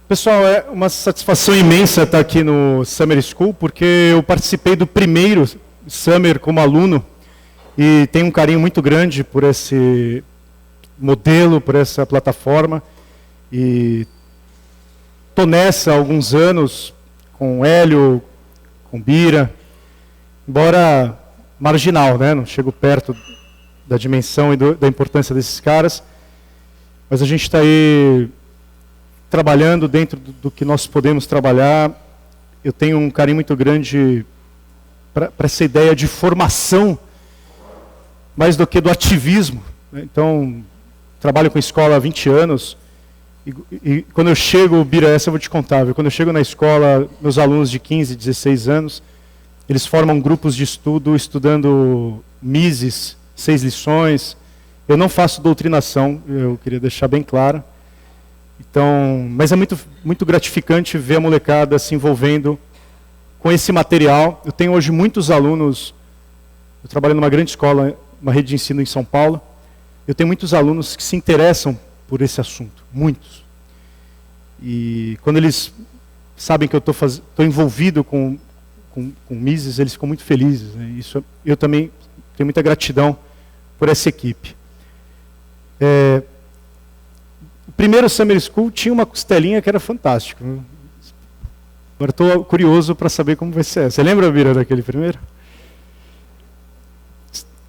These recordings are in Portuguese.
Pessoal, é uma satisfação imensa estar aqui no Summer School, porque eu participei do primeiro Summer como aluno e tenho um carinho muito grande por esse modelo, por essa plataforma. E estou nessa há alguns anos com o Hélio, com o Bira, embora marginal, né? Não chego perto da dimensão e da importância desses caras, mas a gente está aí trabalhando dentro do que nós podemos trabalhar. Eu tenho um carinho muito grande para essa ideia de formação, mais do que do ativismo. Então, trabalho com escola há 20 anos, e quando eu chego, Bira, essa eu vou te contar, viu? Quando eu chego na escola, meus alunos de 15, 16 anos, eles formam grupos de estudo, estudando Mises, 6 lições. Eu não faço doutrinação, eu queria deixar bem claro. Então, mas é muito gratificante ver a molecada se envolvendo com esse material. Eu tenho hoje muitos alunos, eu trabalho numa grande escola, uma rede de ensino em São Paulo. Eu tenho muitos alunos que se interessam por esse assunto, muitos. E quando eles sabem que eu estou envolvido com Mises, eles ficam muito felizes, né? Isso, eu também tenho muita gratidão por essa equipe. O primeiro Summer School tinha uma costelinha que era fantástica. Agora estou curioso para saber como vai ser. Você lembra, Bira, daquele primeiro?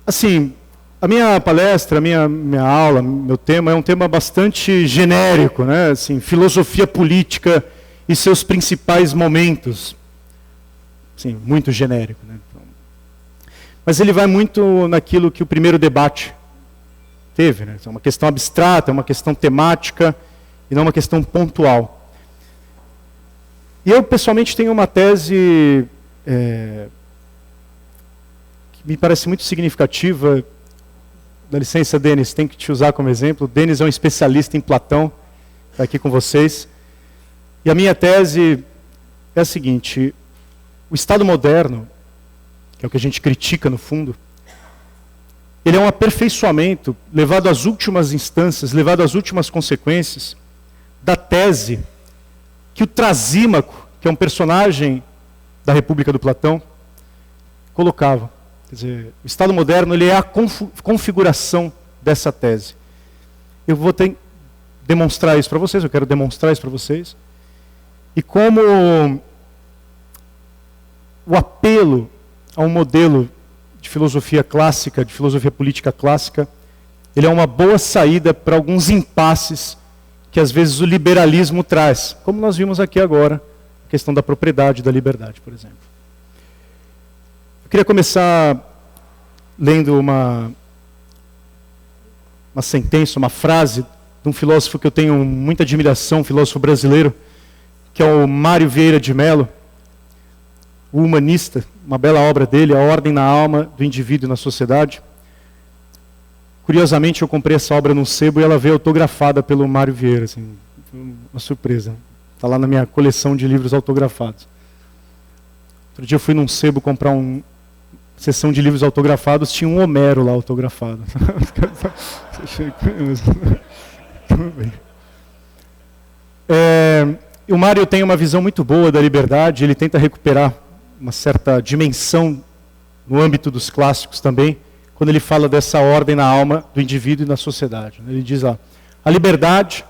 Assim, a minha palestra, a minha aula, meu tema é um tema bastante genérico, né? Assim, filosofia política e seus principais momentos. Sim, muito genérico, né? Então, mas ele vai muito naquilo que o primeiro debate teve, né? É uma questão abstrata, é uma questão temática e não uma questão pontual. E eu, pessoalmente, tenho uma tese que me parece muito significativa. Dá licença, Denis, tem que te usar como exemplo. O Denis é um especialista em Platão, está aqui com vocês. E a minha tese é a seguinte: o Estado moderno, que é o que a gente critica no fundo, ele é um aperfeiçoamento levado às últimas instâncias, levado às últimas consequências, da tese que o Trasímaco, que é um personagem da República do Platão, colocava. Quer dizer, o Estado moderno ele é a configuração dessa tese. Eu vou demonstrar isso para vocês, eu quero demonstrar isso para vocês. E como o apelo a um modelo de filosofia clássica, de filosofia política clássica, ele é uma boa saída para alguns impasses que às vezes o liberalismo traz, como nós vimos aqui agora, a questão da propriedade, da liberdade, por exemplo. Eu queria começar lendo uma sentença, uma frase de um filósofo que eu tenho muita admiração, um filósofo brasileiro, que é o Mário Vieira de Mello, o humanista, uma bela obra dele, A Ordem na Alma do Indivíduo na Sociedade. Curiosamente, eu comprei essa obra num sebo e ela veio autografada pelo Mário Vieira, assim, uma surpresa. Está lá na minha coleção de livros autografados. Outro dia eu fui num sebo comprar uma sessão de livros autografados, tinha um Homero lá autografado. O Mário tem uma visão muito boa da liberdade, ele tenta recuperar uma certa dimensão no âmbito dos clássicos também, quando ele fala dessa ordem na alma do indivíduo e na sociedade. Ele diz lá: a liberdade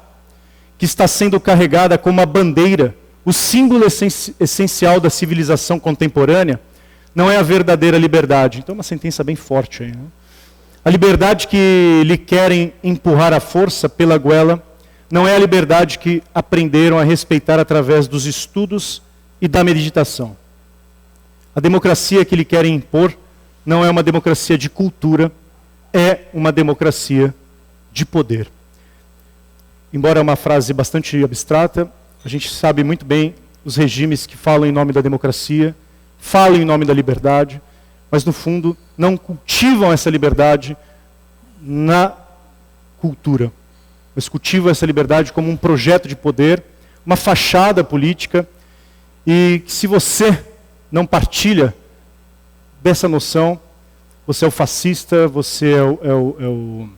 que está sendo carregada como a bandeira, o símbolo essencial da civilização contemporânea, não é a verdadeira liberdade. Então é uma sentença bem forte aí, né? A liberdade que lhe querem empurrar à força pela goela não é a liberdade que aprenderam a respeitar através dos estudos e da meditação. A democracia que lhe querem impor não é uma democracia de cultura, é uma democracia de poder. Embora é uma frase bastante abstrata, a gente sabe muito bem os regimes que falam em nome da democracia, falam em nome da liberdade, mas no fundo não cultivam essa liberdade na cultura. Mas cultivam essa liberdade como um projeto de poder, uma fachada política, e que se você não partilha dessa noção, você é o fascista, você é o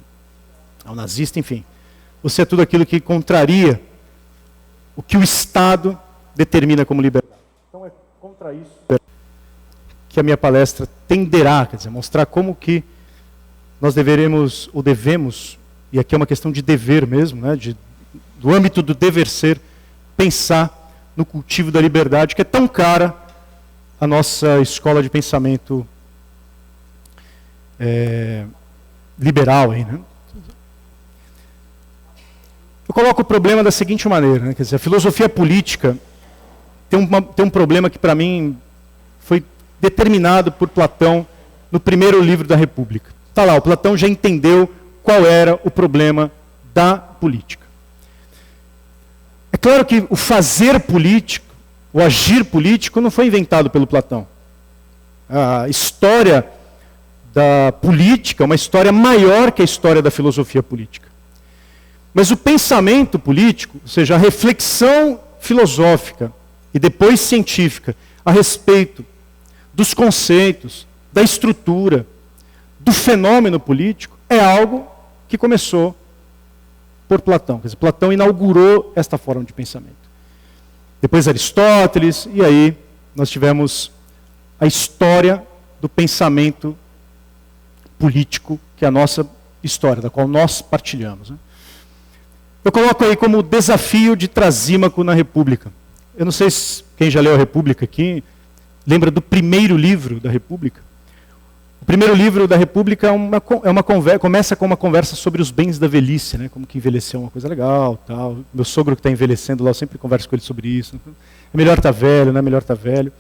nazista, enfim. Você é tudo aquilo que contraria o que o Estado determina como liberdade. Então é contra isso que a minha palestra tenderá, quer dizer, mostrar como que nós deveremos, ou devemos, e aqui é uma questão de dever mesmo, né, do âmbito do dever ser, pensar no cultivo da liberdade, que é tão cara à nossa escola de pensamento liberal aí, né? Eu coloco o problema da seguinte maneira, né? Quer dizer, a filosofia política tem um problema que para mim foi determinado por Platão no primeiro livro da República. Está lá, o Platão já entendeu qual era o problema da política. É claro que o fazer político, o agir político não foi inventado pelo Platão. A história da política é uma história maior que a história da filosofia política. Mas o pensamento político, ou seja, a reflexão filosófica e depois científica a respeito dos conceitos, da estrutura, do fenômeno político, é algo que começou por Platão. Quer dizer, Platão inaugurou esta forma de pensamento. Depois Aristóteles, e aí nós tivemos a história do pensamento político, que é a nossa história, da qual nós partilhamos, né? Eu coloco aí como desafio de Trasímaco na República. Eu não sei se quem já leu a República aqui lembra do primeiro livro da República. O primeiro livro da República começa com uma conversa sobre os bens da velhice, né? Como que envelhecer é uma coisa legal, tal. Meu sogro que está envelhecendo lá, eu sempre converso com ele sobre isso. É melhor estar velho, não é melhor estar velho.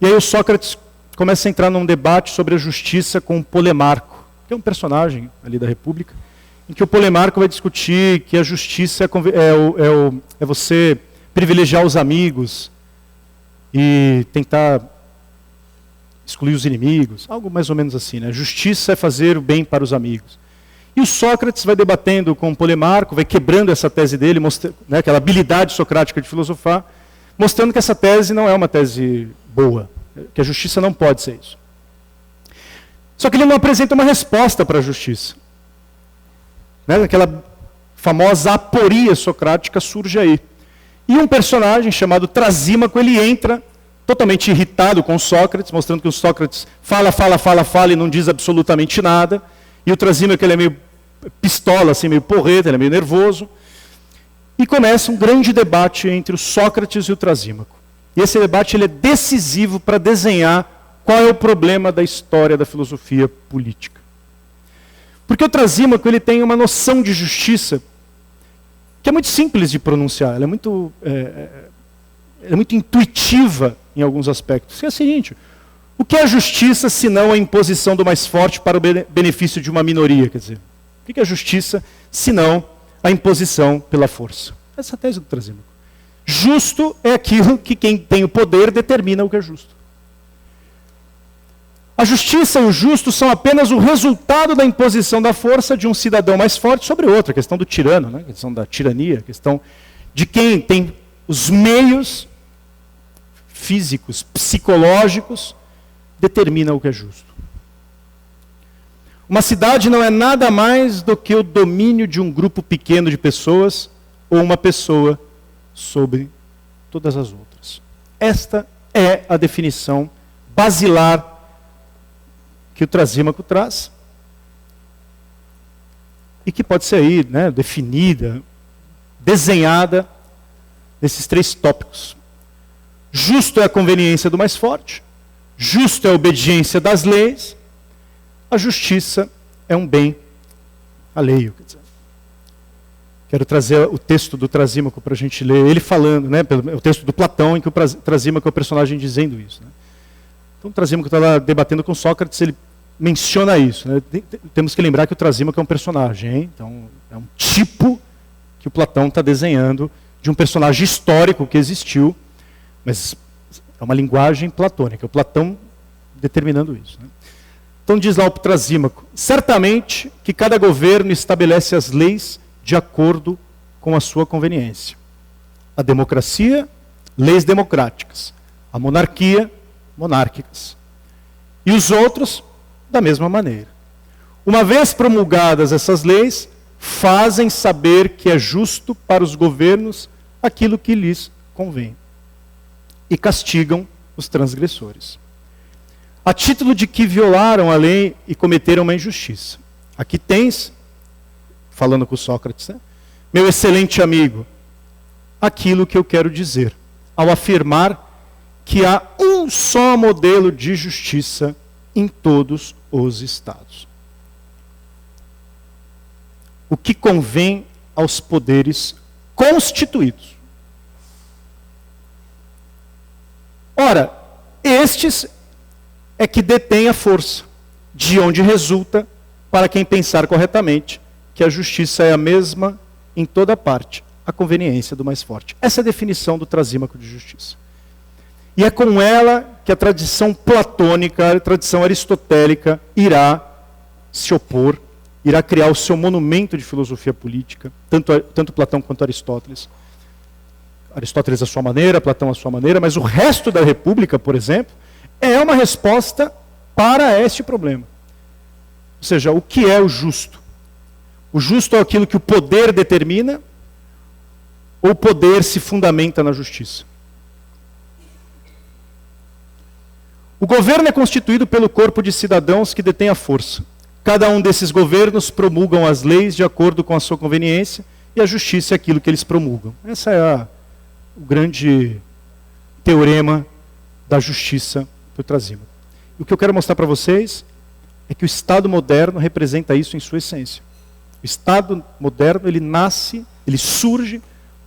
E aí o Sócrates começa a entrar num debate sobre a justiça com o Polemarco, que é um personagem ali da República, em que o Polemarco vai discutir que a justiça é você privilegiar os amigos e tentar excluir os inimigos, algo mais ou menos assim, né? Justiça é fazer o bem para os amigos. E o Sócrates vai debatendo com o Polemarco, vai quebrando essa tese dele, né, aquela habilidade socrática de filosofar, mostrando que essa tese não é uma tese boa, que a justiça não pode ser isso. Só que ele não apresenta uma resposta para a justiça. Né? Aquela famosa aporia socrática surge aí. E um personagem chamado Trasímaco, ele entra totalmente irritado com Sócrates, mostrando que o Sócrates fala e não diz absolutamente nada. E o Trasímaco, ele é meio pistola, assim, meio porreta, ele é meio nervoso. E começa um grande debate entre o Sócrates e o Trasímaco. E esse debate ele é decisivo para desenhar qual é o problema da história da filosofia política. Porque o Trasímaco ele tem uma noção de justiça que é muito simples de pronunciar, ela é muito intuitiva em alguns aspectos. É o seguinte: o que é a justiça se não a imposição do mais forte para o benefício de uma minoria? Quer dizer, o que é a justiça se não a imposição pela força? Essa é a tese do Trasímaco. Justo é aquilo que quem tem o poder determina o que é justo. A justiça e o justo são apenas o resultado da imposição da força de um cidadão mais forte sobre outro. A questão do tirano, né? A questão da tirania, a questão de quem tem os meios físicos, psicológicos, determina o que é justo. Uma cidade não é nada mais do que o domínio de um grupo pequeno de pessoas ou uma pessoa sobre todas as outras. Esta é a definição basilar que o Trasímaco traz e que pode ser aí, né, definida, desenhada nesses três tópicos. Justo é a conveniência do mais forte, justo é a obediência das leis, a justiça é um bem alheio. Quer dizer, quero trazer o texto do Trasímaco para a gente ler, ele falando, né, o texto do Platão, em que o Trasímaco é o personagem dizendo isso. Né? Então o Trasímaco está lá debatendo com Sócrates, ele menciona isso. Né? Temos que lembrar que o Trasímaco é um personagem, hein? Então é um tipo que o Platão está desenhando de um personagem histórico que existiu, mas é uma linguagem platônica, é o Platão determinando isso. Né? Então diz lá o Trasímaco: certamente que cada governo estabelece as leis de acordo com a sua conveniência. A democracia, leis democráticas. A monarquia, monárquicas. E os outros, da mesma maneira. Uma vez promulgadas essas leis, fazem saber que é justo para os governos aquilo que lhes convém e castigam os transgressores. A título de que violaram a lei e cometeram uma injustiça. Aqui tens, falando com Sócrates, né? Meu excelente amigo, aquilo que eu quero dizer, ao afirmar que há um só modelo de justiça em todos os estados. O que convém aos poderes constituídos. Ora, estes é que detêm a força, de onde resulta, para quem pensar corretamente, que a justiça é a mesma em toda parte, a conveniência do mais forte. Essa é a definição do Trasímaco de Justiça. E é com ela que a tradição platônica, a tradição aristotélica, irá se opor, irá criar o seu monumento de filosofia política, tanto Platão quanto Aristóteles. Aristóteles à sua maneira, Platão à sua maneira, mas o resto da República, por exemplo, é uma resposta para este problema. Ou seja, o que é o justo? O justo é aquilo que o poder determina, ou o poder se fundamenta na justiça? O governo é constituído pelo corpo de cidadãos que detém a força. Cada um desses governos promulgam as leis de acordo com a sua conveniência, e a justiça é aquilo que eles promulgam. Essa é o grande teorema da justiça do Trasímaco. E o que eu quero mostrar para vocês é que o Estado moderno representa isso em sua essência. O Estado moderno, ele nasce, ele surge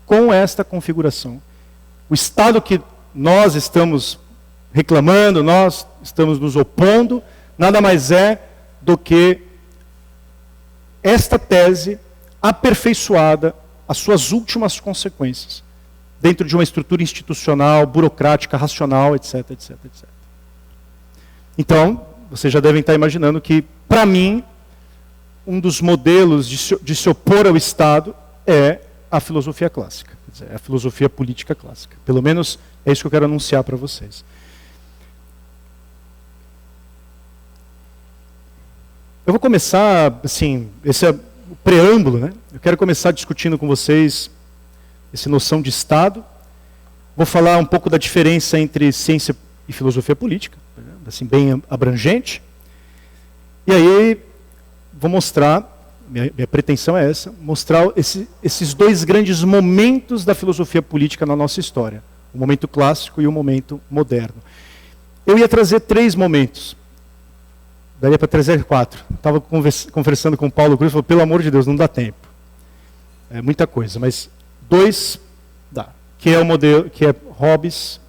com esta configuração. O Estado que nós estamos reclamando, nós estamos nos opondo, nada mais é do que esta tese aperfeiçoada às suas últimas consequências, dentro de uma estrutura institucional, burocrática, racional, etc, etc, etc. Então, vocês já devem estar imaginando que, para mim, um dos modelos de se opor ao Estado é a filosofia clássica, quer dizer, é a filosofia política clássica. Pelo menos é isso que eu quero anunciar para vocês. Eu vou começar, assim, esse é o preâmbulo, né? Eu quero começar discutindo com vocês essa noção de Estado. Vou falar um pouco da diferença entre ciência e filosofia política, assim, bem abrangente. E aí, vou mostrar, minha pretensão é essa, mostrar esses dois grandes momentos da filosofia política na nossa história. O momento clássico e o momento moderno. Eu ia trazer 3 momentos. Daria para trazer 4. Estava conversando com o Paulo Cruz e falou, pelo amor de Deus, não dá tempo. É muita coisa, mas 2 dá. Que é o modelo, que é Hobbes,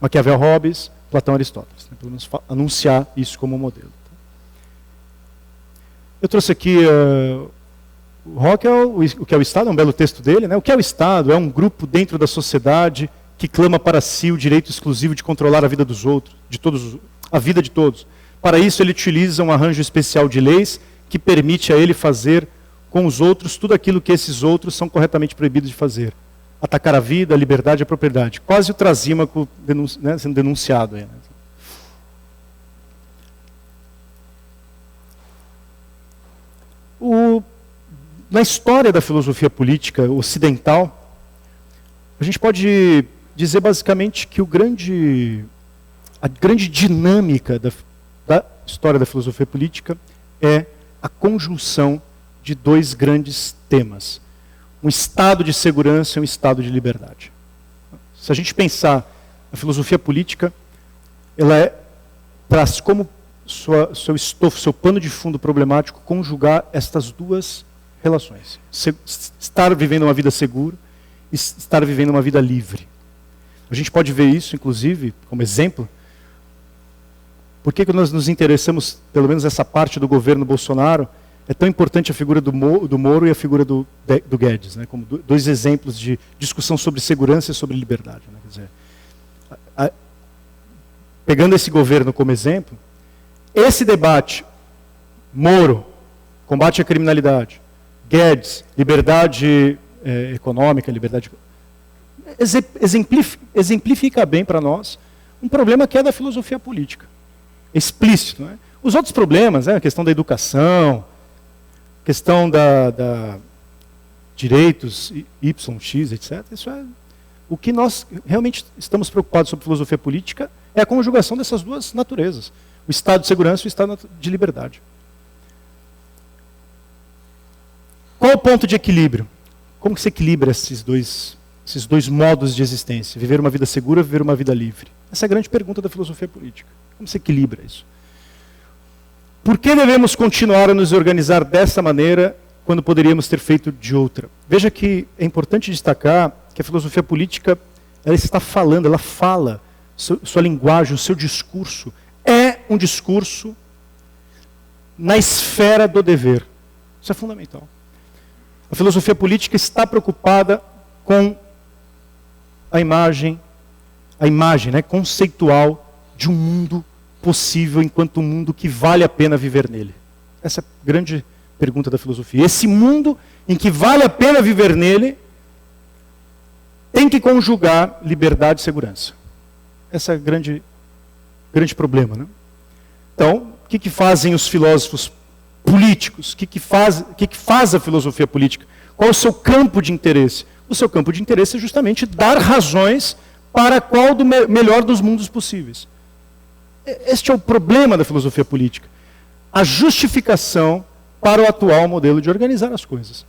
Maquiavel Hobbes, Platão Aristóteles. Né? Pelo menos anunciar isso como modelo. Eu trouxe aqui o Rockwell, o que é o Estado, é um belo texto dele. Né? O que é o Estado? É um grupo dentro da sociedade que clama para si o direito exclusivo de controlar a vida dos outros, a vida de todos. Para isso, ele utiliza um arranjo especial de leis que permite a ele fazer com os outros tudo aquilo que esses outros são corretamente proibidos de fazer. Atacar a vida, a liberdade e a propriedade. Quase o Trasímaco sendo denunciado aí. Né? Na história da filosofia política ocidental, a gente pode dizer basicamente que a grande dinâmica da história da filosofia política é a conjunção de 2 grandes temas. Um estado de segurança e um estado de liberdade. Se a gente pensar a filosofia política, ela traz como seu estofo, seu pano de fundo problemático, conjugar estas 2 relações. Estar vivendo uma vida segura e estar vivendo uma vida livre. A gente pode ver isso, inclusive, como exemplo. Por que nós nos interessamos, pelo menos essa parte do governo Bolsonaro, é tão importante a figura do Moro e a figura do Guedes, né? Como 2 exemplos de discussão sobre segurança e sobre liberdade. Né? Quer dizer, pegando esse governo como exemplo, esse debate, Moro, combate à criminalidade, Guedes, liberdade econômica, liberdade... exemplifica bem para nós um problema que é da filosofia política. Explícito. Né? Os outros problemas, a questão da educação, questão da direitos Y, X, etc., isso O que nós realmente estamos preocupados sobre filosofia política é a conjugação dessas duas naturezas. O estado de segurança e o estado de liberdade. Qual o ponto de equilíbrio? Como que se equilibra esses dois modos de existência? Viver uma vida segura, viver uma vida livre? Essa é a grande pergunta da filosofia política. Como se equilibra isso? Por que devemos continuar a nos organizar dessa maneira quando poderíamos ter feito de outra? Veja que é importante destacar que a filosofia política, ela está falando, ela fala, sua linguagem, o seu discurso, é um discurso na esfera do dever. Isso é fundamental. A filosofia política está preocupada com a imagem conceitual de um mundo possível enquanto um mundo que vale a pena viver nele. Essa é a grande pergunta da filosofia. Esse mundo em que vale a pena viver nele tem que conjugar liberdade e segurança. Esse é o grande problema, né? Então, o que fazem os filósofos políticos? O que faz a filosofia política? Qual é o seu campo de interesse? O seu campo de interesse é justamente dar razões para qual do melhor dos mundos possíveis. Este é o problema da filosofia política. A justificação para o atual modelo de organizar as coisas.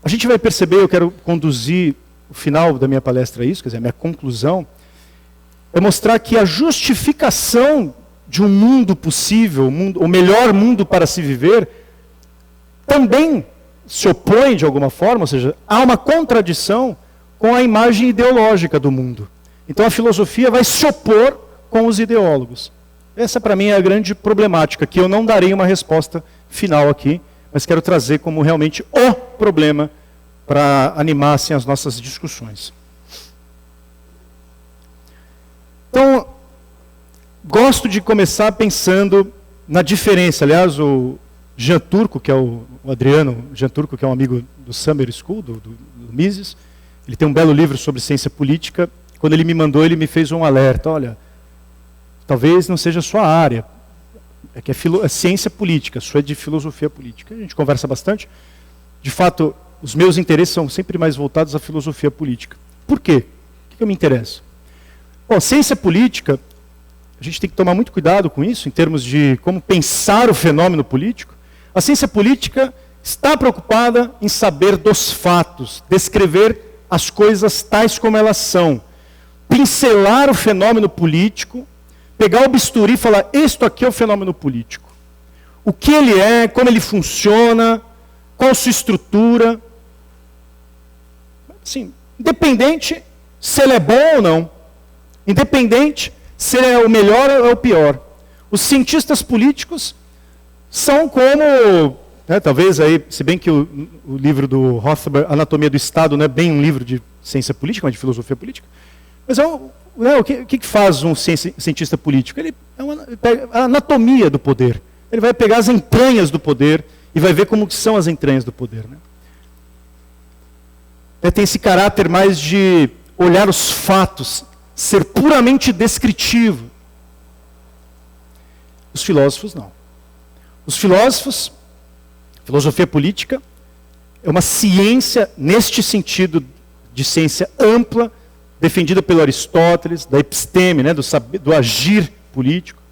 A gente vai perceber, eu quero conduzir o final da minha palestra a isso, quer dizer, a minha conclusão, é mostrar que a justificação de um mundo possível, o melhor mundo para se viver, também se opõe de alguma forma, ou seja, há uma contradição com a imagem ideológica do mundo. Então a filosofia vai se opor com os ideólogos. Essa para mim é a grande problemática, que eu não darei uma resposta final aqui, mas quero trazer como realmente o problema para animar assim, as nossas discussões. Então, gosto de começar pensando na diferença. Aliás, o Jean Turco, que é o Adriano Jean Turco, que é um amigo do Summer School, do Mises, ele tem um belo livro sobre ciência política. Quando ele me mandou, ele me fez um alerta. Olha, talvez não seja a sua área, é que é ciência política, isso é de filosofia política. A gente conversa bastante. De fato, os meus interesses são sempre mais voltados à filosofia política. Por quê? O que eu me interesso? Bom, ciência política, a gente tem que tomar muito cuidado com isso, em termos de como pensar o fenômeno político. A ciência política está preocupada em saber dos fatos, descrever as coisas tais como elas são, pincelar o fenômeno político, pegar o bisturi e falar, isto aqui é o fenômeno político. O que ele é, como ele funciona, qual a sua estrutura. Assim, independente se ele é bom ou não, independente se ele é o melhor ou é o pior. Os cientistas políticos são como, talvez aí, se bem que o livro do Rothbard, Anatomia do Estado, não é bem um livro de ciência política, mas de filosofia política, mas o que faz um cientista político? Ele pega a anatomia do poder. Ele vai pegar as entranhas do poder e vai ver como são as entranhas do poder. Né? Tem esse caráter mais de olhar os fatos, ser puramente descritivo. Os filósofos não. Os filósofos, filosofia política, é uma ciência neste sentido de ciência ampla, defendida pelo Aristóteles, da episteme, né, do agir político,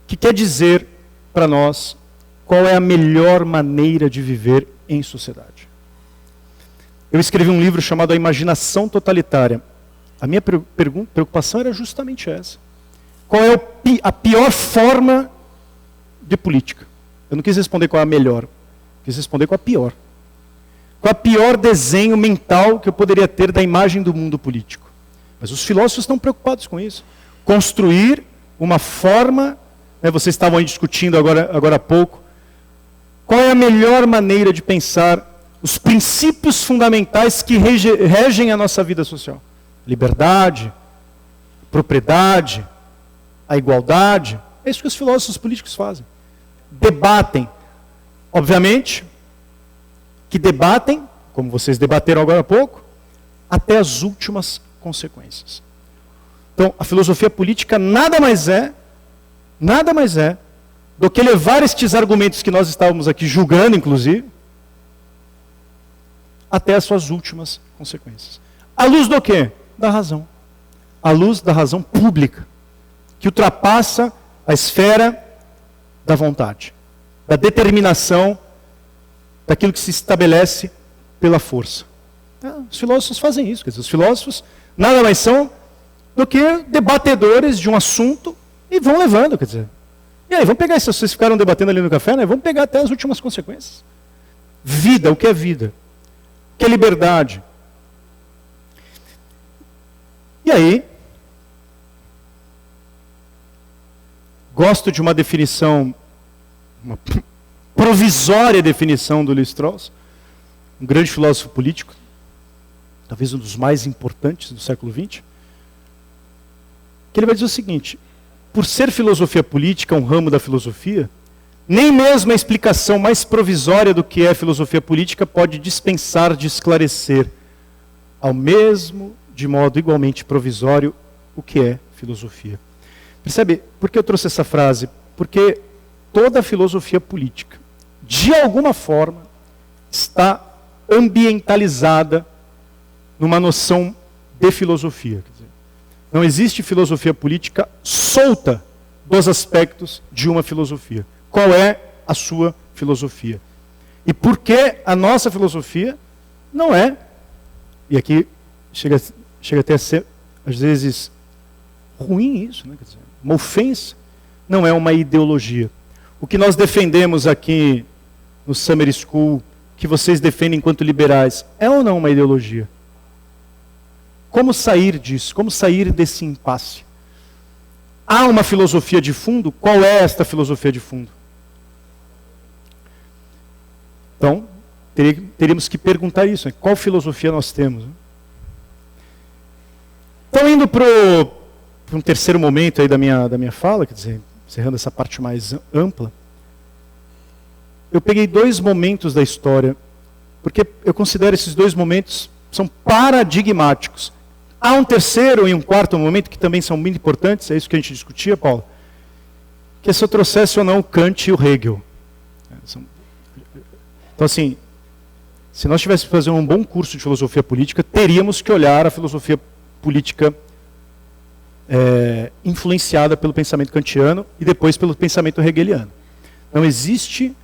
que quer dizer para nós qual é a melhor maneira de viver em sociedade. Eu escrevi um livro chamado A Imaginação Totalitária. A minha preocupação era justamente essa. Qual é a pior forma de política? Eu não quis responder qual é a melhor, quis responder qual é a pior. Qual é o pior desenho mental que eu poderia ter da imagem do mundo político? Mas os filósofos estão preocupados com isso. Construir uma forma, vocês estavam aí discutindo agora há pouco, qual é a melhor maneira de pensar os princípios fundamentais que regem a nossa vida social? Liberdade, propriedade, a igualdade. É isso que os filósofos políticos fazem. Debatem. Obviamente, que debatem, como vocês debateram agora há pouco, até as últimas consequências. Então, a filosofia política nada mais é do que levar estes argumentos que nós estávamos aqui julgando, inclusive, até as suas últimas consequências. À luz do quê? Da razão. À luz da razão pública, que ultrapassa a esfera da vontade, da determinação, daquilo que se estabelece pela força. Os filósofos fazem isso, quer dizer, os filósofos nada mais são do que debatedores de um assunto e vão levando, quer dizer. E aí, vamos pegar isso, vocês ficaram debatendo ali no café, né? Vamos pegar até as últimas consequências. Vida, o que é vida? O que é liberdade? E aí, gosto de uma definição, uma provisória definição do Lévi-Strauss, um grande filósofo político, talvez um dos mais importantes do século XX, que ele vai dizer o seguinte: por ser filosofia política um ramo da filosofia, nem mesmo a explicação mais provisória do que é filosofia política pode dispensar de esclarecer, ao mesmo, de modo igualmente provisório, o que é filosofia. Percebe por que eu trouxe essa frase? Porque toda a filosofia política, de alguma forma, está ambientalizada numa noção de filosofia. Quer dizer, não existe filosofia política solta dos aspectos de uma filosofia. Qual é a sua filosofia? E por que a nossa filosofia não é, e aqui chega até a ser, às vezes, ruim isso, né? Quer dizer, uma ofensa, não é uma ideologia. O que nós defendemos aqui no Summer School, que vocês defendem enquanto liberais, é ou não uma ideologia? Como sair disso? Como sair desse impasse? Há uma filosofia de fundo? Qual é esta filosofia de fundo? Então, teríamos que perguntar isso, né? Qual filosofia nós temos? Então, indo para um terceiro momento aí da minha fala, quer dizer, encerrando essa parte mais ampla, eu peguei dois momentos da história, porque eu considero esses dois momentos são paradigmáticos. Há um terceiro e um quarto momento que também são muito importantes, é isso que a gente discutia, Paulo, que é se eu trouxesse ou não o Kant e o Hegel. Então, assim, se nós tivéssemos que fazer um bom curso de filosofia política, teríamos que olhar a filosofia política influenciada pelo pensamento kantiano e depois pelo pensamento hegeliano. Não existe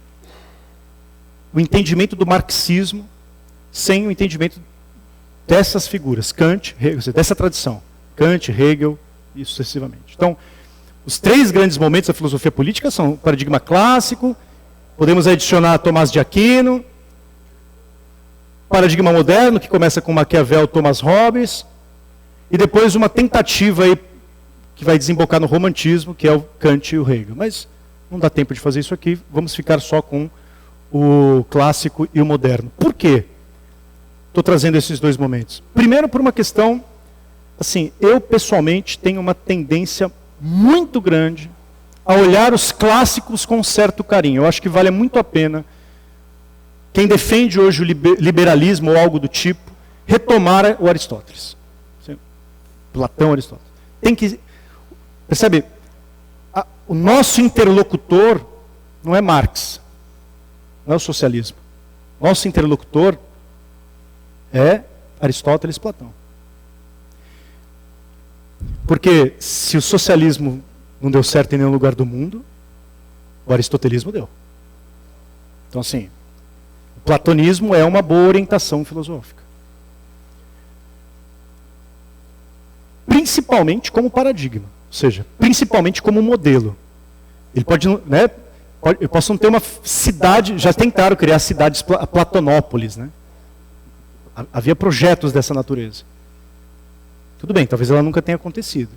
o entendimento do marxismo sem o entendimento dessas figuras, Kant, Hegel, dessa tradição, Kant, Hegel e sucessivamente. Então, os três grandes momentos da filosofia política são o paradigma clássico, podemos adicionar Tomás de Aquino, paradigma moderno, que começa com Maquiavel, Thomas Hobbes, e depois uma tentativa aí que vai desembocar no romantismo, que é o Kant e o Hegel. Mas não dá tempo de fazer isso aqui, vamos ficar só com o clássico e o moderno. Por quê? Estou trazendo esses dois momentos. Primeiro, por uma questão, assim, eu pessoalmente tenho uma tendência muito grande a olhar os clássicos com um certo carinho. Eu acho que vale muito a pena quem defende hoje o liberalismo ou algo do tipo, retomar o Aristóteles. Platão, Aristóteles. Tem que, percebe, o nosso interlocutor não é Marx, não é o socialismo. Nosso interlocutor é Aristóteles e Platão. Porque se o socialismo não deu certo em nenhum lugar do mundo, o aristotelismo deu. Então, assim, o platonismo é uma boa orientação filosófica. Principalmente como paradigma, ou seja, principalmente como modelo. Ele pode, né, eu posso não ter uma cidade, já tentaram criar cidades Platonópolis, né? Havia projetos dessa natureza. Tudo bem, talvez ela nunca tenha acontecido.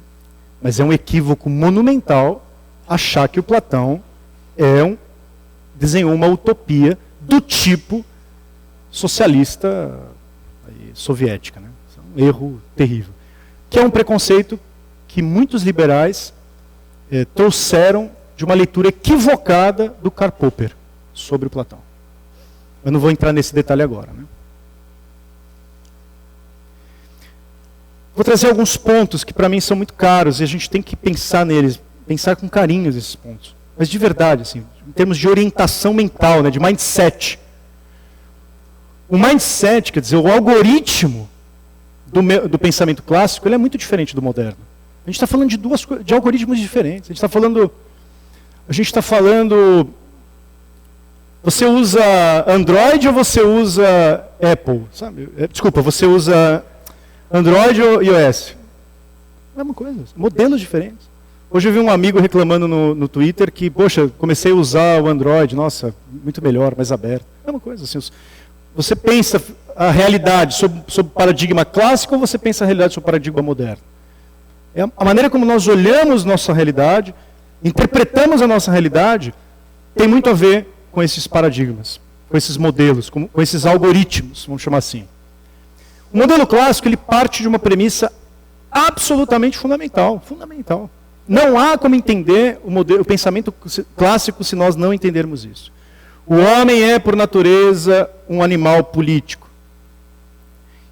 Mas é um equívoco monumental achar que o Platão desenhou uma utopia do tipo socialista soviética. Né? É um erro terrível. Que é um preconceito que muitos liberais trouxeram de uma leitura equivocada do Karl Popper sobre o Platão. Eu não vou entrar nesse detalhe agora. Né? Vou trazer alguns pontos que para mim são muito caros e a gente tem que pensar neles, pensar com carinho nesses pontos. Mas de verdade, assim, em termos de orientação mental, né, de mindset. O mindset, quer dizer, o algoritmo do pensamento clássico, ele é muito diferente do moderno. A gente está falando de algoritmos diferentes. A gente está falando, você usa Android ou você usa Apple? Sabe? Desculpa, você usa Android ou iOS? Mesma coisa, modelos diferentes. Hoje eu vi um amigo reclamando no Twitter que, poxa, comecei a usar o Android, nossa, muito melhor, mais aberto. Mesma coisa, assim, você pensa a realidade sob o paradigma clássico ou você pensa a realidade sob o paradigma moderno? A maneira como nós olhamos nossa realidade, interpretamos a nossa realidade, tem muito a ver com esses paradigmas, com esses modelos, com esses algoritmos, vamos chamar assim. O modelo clássico, ele parte de uma premissa absolutamente fundamental. Não há como entender o pensamento clássico se nós não entendermos isso. O homem é, por natureza, um animal político.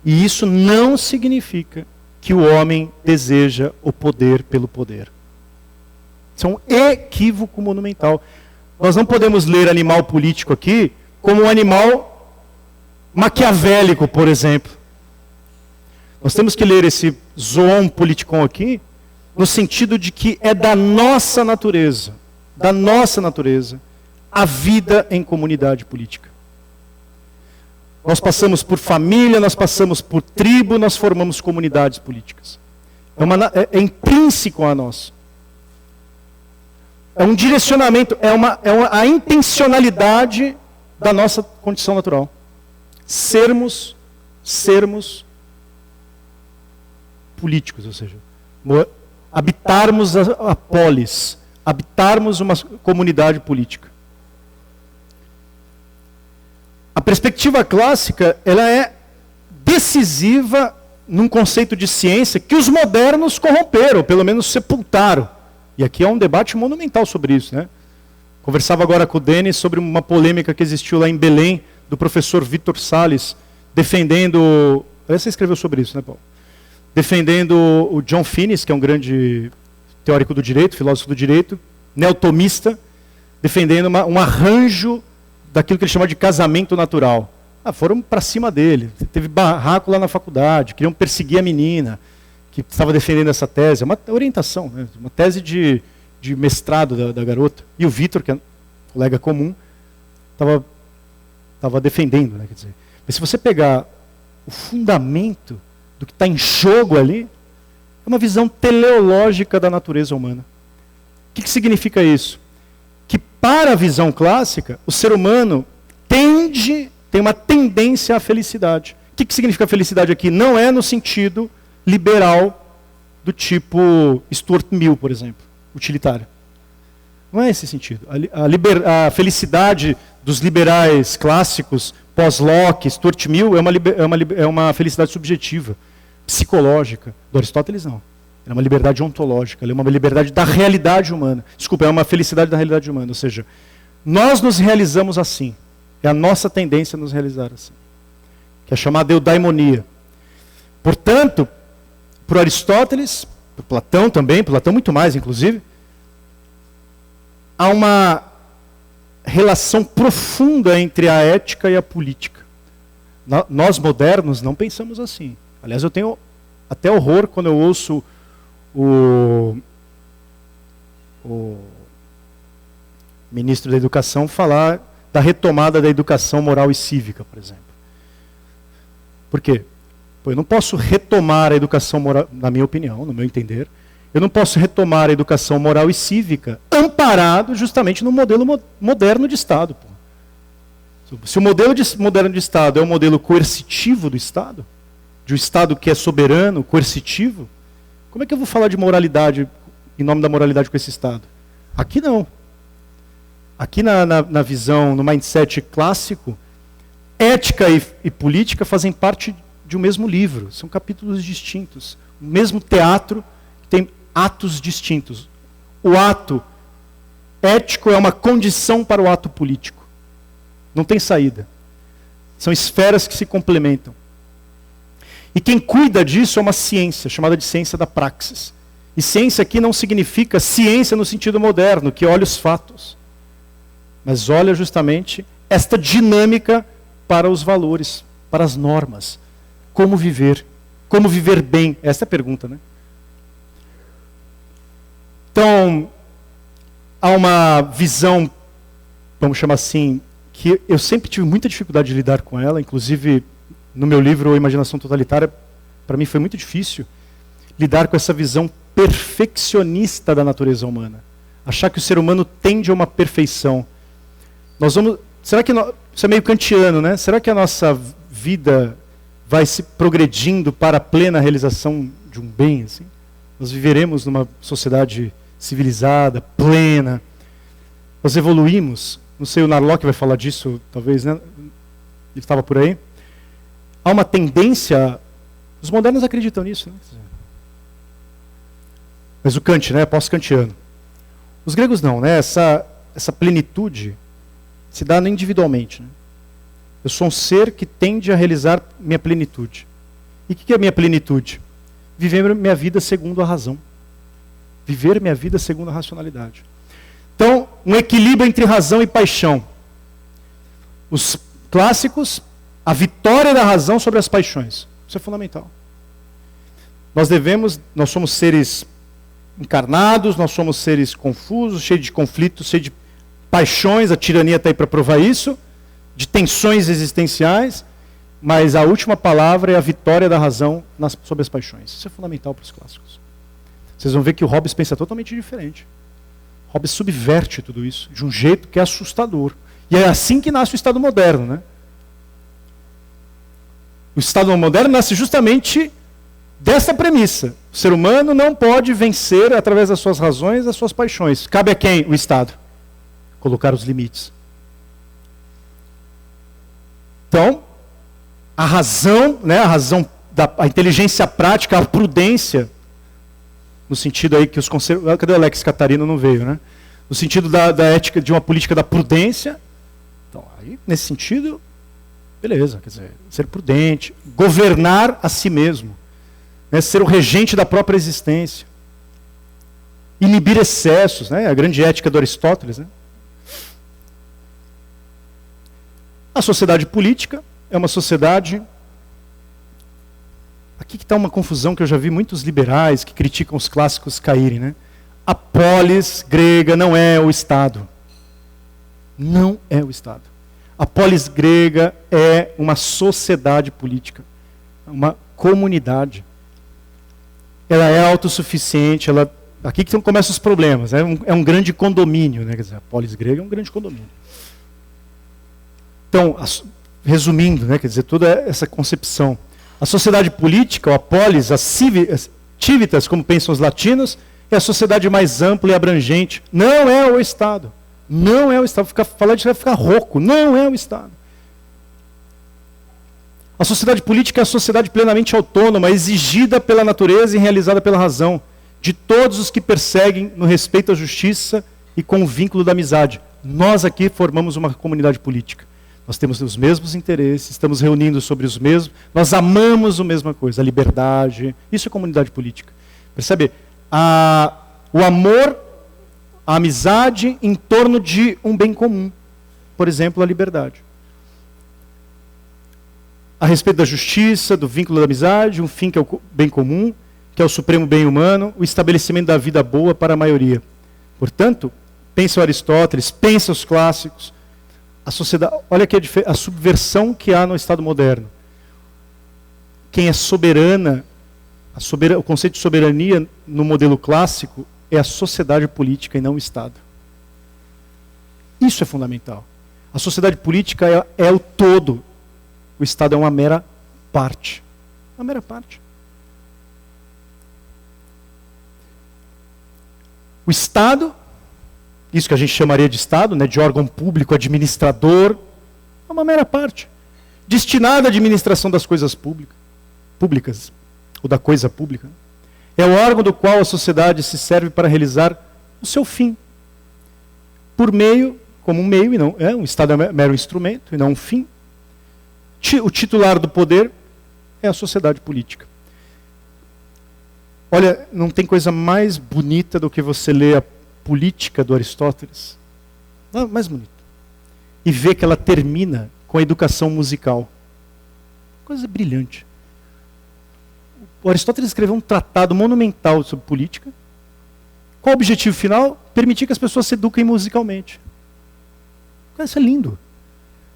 E isso não significa que o homem deseja o poder pelo poder. Isso é um equívoco monumental. Nós não podemos ler animal político aqui como um animal maquiavélico, por exemplo. Nós temos que ler esse zoon politikon aqui no sentido de que é da nossa natureza, a vida em comunidade política. Nós passamos por família, nós passamos por tribo, nós formamos comunidades políticas. É intrínseco a nós. É um direcionamento, a intencionalidade da nossa condição natural. Sermos políticos, ou seja, habitarmos a polis, habitarmos uma comunidade política. A perspectiva clássica, ela é decisiva num conceito de ciência que os modernos corromperam, pelo menos sepultaram. E aqui há um debate monumental sobre isso, né? Conversava agora com o Denis sobre uma polêmica que existiu lá em Belém, do professor Vitor Salles, defendendo... Você escreveu sobre isso, né, Paulo? Defendendo o John Finnis, que é um grande teórico do direito, filósofo do direito, neotomista, defendendo um arranjo daquilo que ele chama de casamento natural. Foram para cima dele, teve barraco lá na faculdade, queriam perseguir a menina que estava defendendo essa tese, é uma orientação, né? Uma tese de mestrado da garota. E o Vitor, que é um colega comum, estava defendendo, né? Quer dizer, mas se você pegar o fundamento do que está em jogo ali, é uma visão teleológica da natureza humana. O que significa isso? Que para a visão clássica, o ser humano tem uma tendência à felicidade. O que significa felicidade aqui? Não é no sentido liberal do tipo Stuart Mill, por exemplo, utilitário. Não é esse sentido. A felicidade dos liberais clássicos, pós-Locke, Stuart Mill, é uma felicidade subjetiva, psicológica. Do Aristóteles, não. É uma liberdade ontológica, é uma liberdade da realidade humana. Desculpa, é uma felicidade da realidade humana. Ou seja, nós nos realizamos assim. É a nossa tendência a nos realizar assim. Que é chamada eudaimonia. Portanto, para Aristóteles, para Platão também, Platão muito mais, inclusive, há uma relação profunda entre a ética e a política. Nós modernos não pensamos assim. Aliás, eu tenho até horror quando eu ouço o ministro da Educação falar da retomada da educação moral e cívica, por exemplo. Por quê? Eu não posso retomar a educação moral, na minha opinião, no meu entender, eu não posso retomar a educação moral e cívica amparado justamente no modelo moderno de Estado. Se o modelo moderno de Estado é um modelo coercitivo do Estado, de um Estado que é soberano, coercitivo, como é que eu vou falar de moralidade, em nome da moralidade com esse Estado? Aqui não. Aqui na visão, no mindset clássico, ética e política fazem parte de um mesmo livro, são capítulos distintos. O mesmo teatro tem atos distintos. O ato ético é uma condição para o ato político. Não tem saída. São esferas que se complementam. E quem cuida disso é uma ciência, chamada de ciência da praxis. E ciência aqui não significa ciência no sentido moderno, que olha os fatos. Mas olha justamente esta dinâmica para os valores, para as normas. Como viver. Como viver bem? Essa é a pergunta, né? Então, há uma visão, vamos chamar assim, que eu sempre tive muita dificuldade de lidar com ela, inclusive no meu livro Imaginação Totalitária, para mim foi muito difícil lidar com essa visão perfeccionista da natureza humana. Achar que o ser humano tende a uma perfeição. Será que isso é meio kantiano, né? Será que a nossa vida vai se progredindo para a plena realização de um bem, assim? Nós viveremos numa sociedade civilizada, plena. Nós evoluímos. Não sei, o Narlock vai falar disso, talvez, né? Ele estava por aí. Há uma tendência... Os modernos acreditam nisso, né? Mas o Kant, né? Pós-kantiano. Os gregos não, né? Essa plenitude se dá individualmente, né? Eu sou um ser que tende a realizar minha plenitude. E o que é a minha plenitude? Viver minha vida segundo a razão. Viver minha vida segundo a racionalidade. Então, um equilíbrio entre razão e paixão. Os clássicos, a vitória da razão sobre as paixões. Isso é fundamental. Nós somos seres encarnados, nós somos seres confusos, cheios de conflitos, cheios de paixões, a tirania está aí para provar isso, de tensões existenciais, mas a última palavra é a vitória da razão sobre as paixões. Isso é fundamental para os clássicos. Vocês vão ver que o Hobbes pensa totalmente diferente. Hobbes subverte tudo isso de um jeito que é assustador. E é assim que nasce o Estado moderno, né? O Estado moderno nasce justamente dessa premissa. O ser humano não pode vencer, através das suas razões, as suas paixões. Cabe a quem? O Estado. Colocar os limites. Então, a razão, né, a inteligência prática, a prudência, no sentido aí que os conservadores... Cadê o Alex Catarino? Não veio, né? No sentido da ética, de uma política da prudência. Então, aí, nesse sentido, beleza, quer dizer, ser prudente, governar a si mesmo, né, ser o regente da própria existência, inibir excessos, né, a grande ética do Aristóteles, né? A sociedade política é uma sociedade... Aqui que está uma confusão que eu já vi muitos liberais que criticam os clássicos caírem, né? A polis grega não é o Estado. Não é o Estado. A polis grega é uma sociedade política, uma comunidade. Ela é autossuficiente, aqui que começam os problemas. É um grande condomínio, né? Quer dizer, a polis grega é um grande condomínio. Então, resumindo, né? Quer dizer, toda essa concepção. A sociedade política, ou a polis, as civitas, como pensam os latinos, é a sociedade mais ampla e abrangente. Não é o Estado. Não é o Estado. Falar disso vai ficar rouco. Não é o Estado. A sociedade política é a sociedade plenamente autônoma, exigida pela natureza e realizada pela razão, de todos os que perseguem no respeito à justiça e com o vínculo da amizade. Nós aqui formamos uma comunidade política. Nós temos os mesmos interesses, estamos reunindo sobre os mesmos, nós amamos a mesma coisa, a liberdade. Isso é comunidade política. Percebe? O amor, a amizade em torno de um bem comum. Por exemplo, a liberdade. A respeito da justiça, do vínculo da amizade, um fim que é o bem comum, que é o supremo bem humano, o estabelecimento da vida boa para a maioria. Portanto, pensa o Aristóteles, pensa os clássicos, a sociedade, olha aqui a subversão que há no Estado moderno. Quem é soberana, o conceito de soberania no modelo clássico é a sociedade política e não o Estado. Isso é fundamental. A sociedade política é o todo. O Estado é uma mera parte. Uma mera parte. O Estado, isso que a gente chamaria de Estado, né, de órgão público, administrador, é uma mera parte. Destinada à administração das coisas públicas, ou da coisa pública. É o órgão do qual a sociedade se serve para realizar o seu fim. Por meio, como um meio, e não o Estado é mero instrumento, e não um fim. O titular do poder é a sociedade política. Olha, não tem coisa mais bonita do que você ler a política do Aristóteles. Não, mais bonito. E ver que ela termina com a educação musical. Coisa brilhante. O Aristóteles escreveu um tratado monumental sobre política. Qual o objetivo final? Permitir que as pessoas se eduquem musicalmente. Isso é lindo.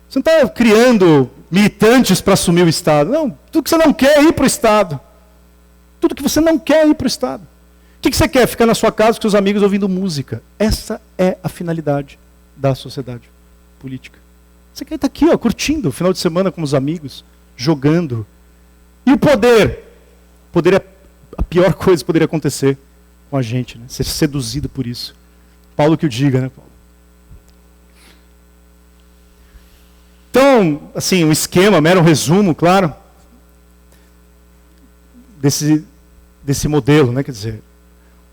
Você não está criando militantes para assumir o Estado. Não, tudo que você não quer é ir para o Estado. Tudo que você não quer é ir para o Estado. O que você quer? Ficar na sua casa com seus amigos ouvindo música. Essa é a finalidade da sociedade política. Você quer estar aqui, ó, curtindo o final de semana com os amigos, jogando. E o poder? O poder é a pior coisa que poderia acontecer com a gente, né? Ser seduzido por isso. Paulo que o diga, né, Paulo? Então, assim, um esquema, mero resumo, claro, desse modelo, né? Quer dizer,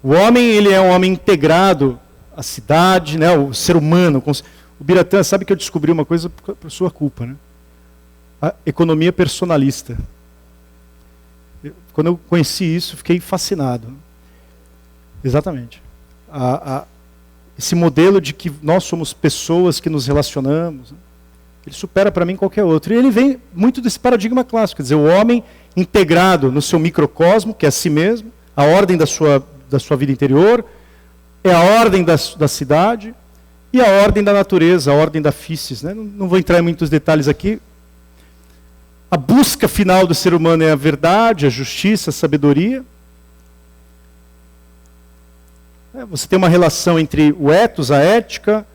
o homem, ele é um homem integrado à cidade, né? O ser humano. O Biratã, sabe que eu descobri uma coisa por sua culpa, né? A economia personalista. Quando eu conheci isso, fiquei fascinado. Exatamente. Esse modelo de que nós somos pessoas que nos relacionamos, né? Ele supera para mim qualquer outro. E ele vem muito desse paradigma clássico, quer dizer, o homem integrado no seu microcosmo, que é a si mesmo, a ordem da sua vida interior, é a ordem da cidade e a ordem da natureza, a ordem da physis, né? Não vou entrar em muitos detalhes aqui. A busca final do ser humano é a verdade, a justiça, a sabedoria. Você tem uma relação entre o ethos, a ética,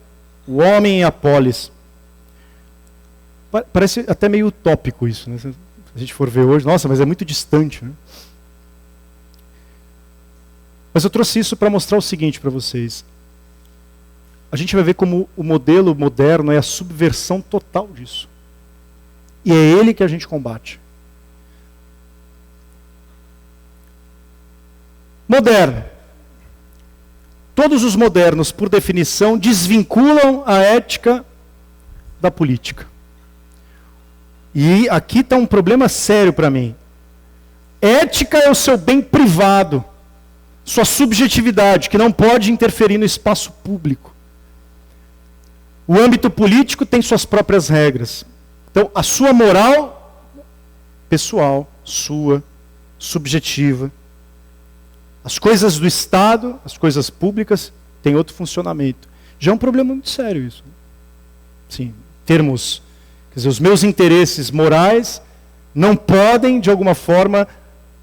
o homem e a polis. Parece até meio utópico isso, né? Se a gente for ver hoje, nossa, mas é muito distante, né? Mas eu trouxe isso para mostrar o seguinte para vocês. A gente vai ver como o modelo moderno é a subversão total disso. E é ele que a gente combate. Moderno. Todos os modernos, por definição, desvinculam a ética da política. E aqui está um problema sério para mim. Ética é o seu bem privado, sua subjetividade, que não pode interferir no espaço público. O âmbito político tem suas próprias regras. Então, a sua moral pessoal, sua, subjetiva. As coisas do Estado, as coisas públicas, têm outro funcionamento. Já é um problema muito sério isso. Sim, termos, quer dizer, os meus interesses morais não podem, de alguma forma,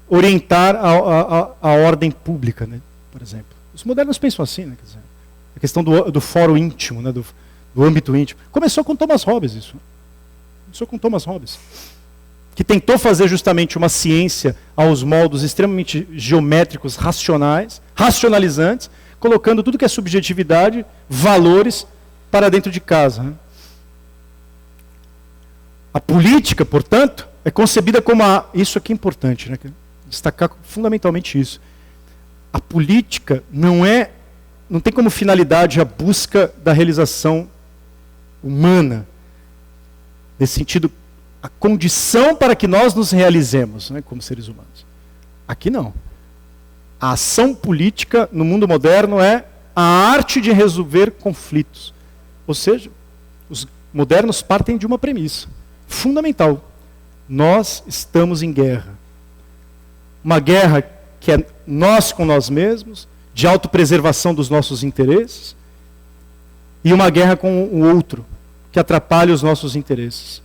orientar a ordem pública, né? Por exemplo. Os modernos pensam assim, né? Quer dizer, a questão do fórum íntimo, né? do âmbito íntimo. Começou com Thomas Hobbes isso. Começou com Thomas Hobbes, que tentou fazer justamente uma ciência aos moldos extremamente geométricos, racionalizantes, colocando tudo que é subjetividade, valores, para dentro de casa. Né? A política, portanto, é concebida como isso aqui é importante, né? Destacar fundamentalmente isso. A política não tem como finalidade a busca da realização humana, nesse sentido, a condição para que nós nos realizemos, né, como seres humanos. Aqui não. A ação política no mundo moderno é a arte de resolver conflitos. Ou seja, os modernos partem de uma premissa fundamental. Nós estamos em guerra. Uma guerra que é nós com nós mesmos, de autopreservação dos nossos interesses, e uma guerra com o outro, que atrapalha os nossos interesses.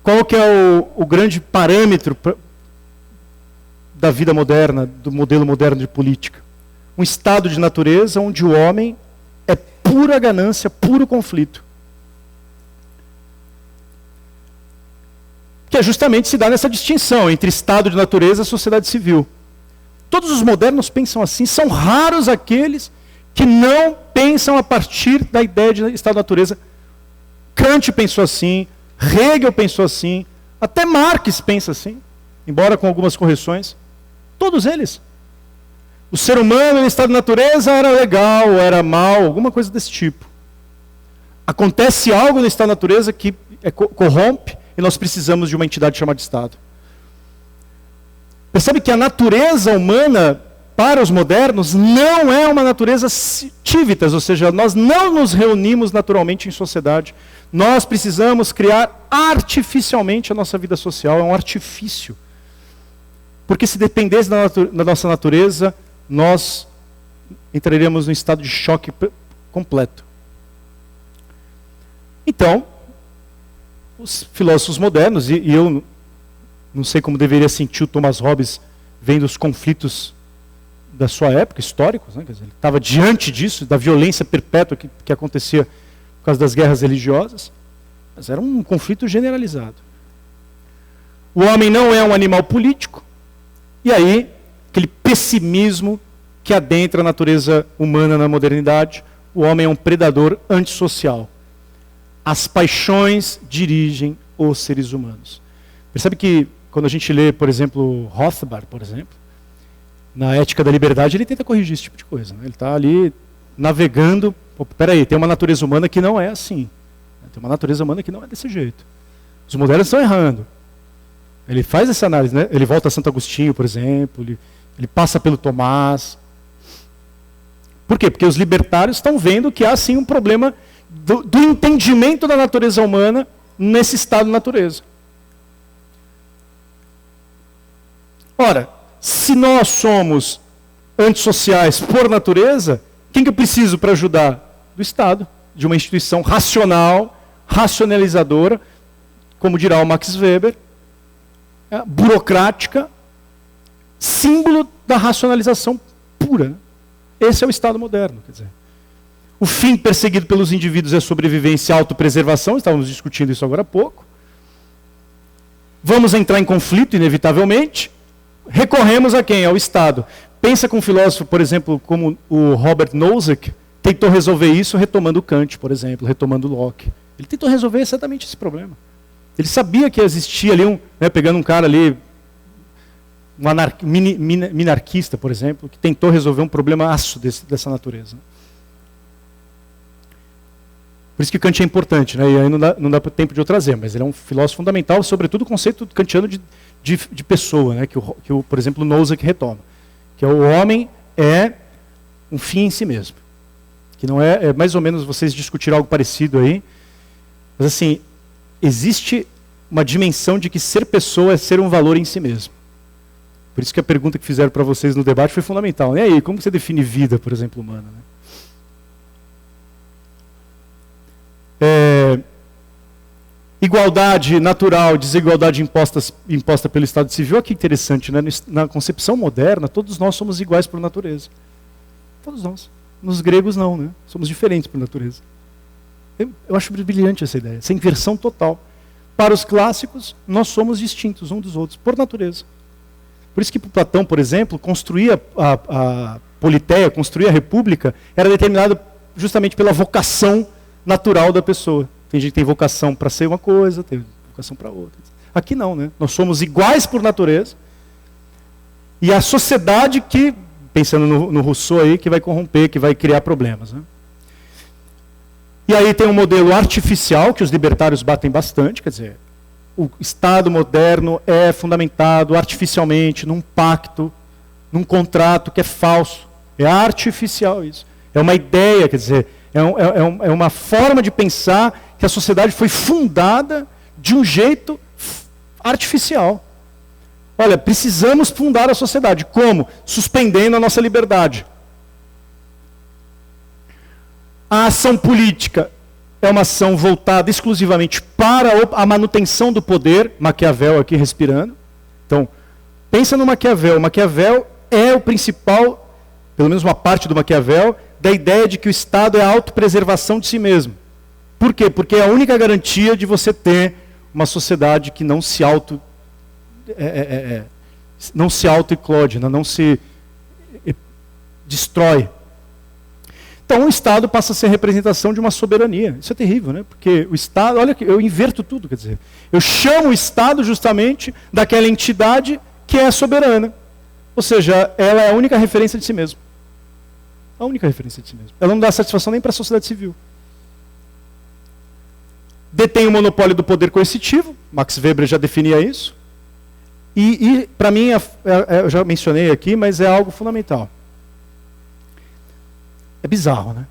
Qual que é o grande parâmetro da vida moderna, do modelo moderno de política? Um estado de natureza onde o homem é pura ganância, puro conflito. Que é justamente se dá nessa distinção entre estado de natureza e sociedade civil. Todos os modernos pensam assim, são raros aqueles que não pensam a partir da ideia de estado de natureza. Kant pensou assim, Hegel pensou assim, até Marx pensa assim, embora com algumas correções. Todos eles. O ser humano em estado de natureza era legal, era mal, alguma coisa desse tipo. Acontece algo no estado de natureza que corrompe e nós precisamos de uma entidade chamada Estado. Percebe que a natureza humana, para os modernos, não é uma natureza civitas, ou seja, nós não nos reunimos naturalmente em sociedade. Nós precisamos criar artificialmente a nossa vida social, é um artifício. Porque se dependesse da nossa natureza, nós entraríamos num estado de choque completo. Então, os filósofos modernos, e eu não sei como deveria sentir o Thomas Hobbes vendo os conflitos da sua época, históricos, né? Quer dizer, ele estava diante disso, da violência perpétua que acontecia por causa das guerras religiosas, mas era um conflito generalizado. O homem não é um animal político, e aí, aquele pessimismo que adentra a natureza humana na modernidade, o homem é um predador antissocial. As paixões dirigem os seres humanos. Percebe que quando a gente lê, por exemplo, Rothbard, por exemplo, na Ética da Liberdade, ele tenta corrigir esse tipo de coisa. Né? Ele está ali navegando. Peraí, tem uma natureza humana que não é assim. Tem uma natureza humana que não é desse jeito. Os modernos estão errando. Ele faz essa análise, né? Ele volta a Santo Agostinho, por exemplo, ele passa pelo Tomás. Por quê? Porque os libertários estão vendo que há sim um problema do entendimento da natureza humana nesse estado de natureza. Ora, se nós somos antissociais por natureza, quem que eu preciso para ajudar? Do Estado, de uma instituição racional, racionalizadora, como dirá o Max Weber, burocrática, símbolo da racionalização pura. Esse é o Estado moderno. Quer dizer, o fim perseguido pelos indivíduos é sobrevivência e autopreservação, estávamos discutindo isso agora há pouco. Vamos entrar em conflito, inevitavelmente. Recorremos a quem? Ao Estado. Pensa com um filósofo, por exemplo, como o Robert Nozick, tentou resolver isso retomando Kant, por exemplo, retomando Locke. Ele tentou resolver exatamente esse problema. Ele sabia que existia ali, pegando um cara ali, um minarquista, por exemplo, que tentou resolver um problema aço dessa natureza. Por isso que Kant é importante, né? E aí não dá tempo de eu trazer, mas ele é um filósofo fundamental, sobretudo o conceito kantiano de pessoa, né? que, por exemplo, o Nozick retoma. Que o homem é um fim em si mesmo. Que não é mais ou menos, vocês discutiram algo parecido aí, mas assim, existe uma dimensão de que ser pessoa é ser um valor em si mesmo. Por isso que a pergunta que fizeram para vocês no debate foi fundamental. E aí, como você define vida, por exemplo, humana? Né? Igualdade natural, desigualdade imposta pelo Estado Civil. Olha que interessante, né? Na concepção moderna, todos nós somos iguais por natureza. Todos nós. Nos gregos não, né? Somos diferentes por natureza. Eu acho brilhante essa ideia, essa inversão total. Para os clássicos, nós somos distintos uns dos outros, por natureza. Por isso que Platão, por exemplo, construir a Politeia, construir a República, era determinado justamente pela vocação natural da pessoa. Tem gente que tem vocação para ser uma coisa, tem vocação para outra. Aqui não, né? Nós somos iguais por natureza. E a sociedade que, pensando no Rousseau aí, que vai corromper, que vai criar problemas. Né? E aí tem um modelo artificial, que os libertários batem bastante, quer dizer, o Estado moderno é fundamentado artificialmente num pacto, num contrato que é falso. É artificial isso. É uma ideia, quer dizer, é uma forma de pensar que a sociedade foi fundada de um jeito artificial. Olha, precisamos fundar a sociedade. Como? Suspendendo a nossa liberdade. A ação política é uma ação voltada exclusivamente para a manutenção do poder, Maquiavel aqui respirando. Então, pensa no Maquiavel. Maquiavel é o principal, pelo menos uma parte do Maquiavel, da ideia de que o Estado é a autopreservação de si mesmo. Por quê? Porque é a única garantia de você ter uma sociedade que não se auto-eclode, não se destrói. Então o Estado passa a ser representação de uma soberania. Isso é terrível, né? Porque o Estado, olha que eu inverto tudo, quer dizer, eu chamo o Estado justamente daquela entidade que é soberana. Ou seja, ela é a única referência de si mesma. A única referência de si mesma. Ela não dá satisfação nem para a sociedade civil. Detém o monopólio do poder coercitivo, Max Weber já definia isso. E para mim, eu já mencionei aqui, mas é algo fundamental. É bizarro, né?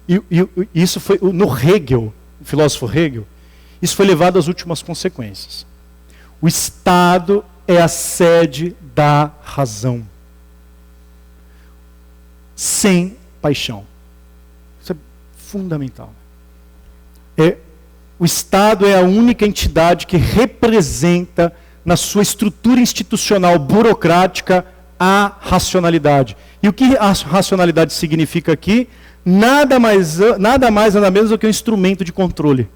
E isso foi, no Hegel, o filósofo Hegel, isso foi levado às últimas consequências. O Estado é a sede da razão. Sem paixão. Isso é fundamental. O Estado é a única entidade que representa, na sua estrutura institucional burocrática, a racionalidade. E o que a racionalidade significa aqui? Nada mais, nada menos do que um instrumento de controle.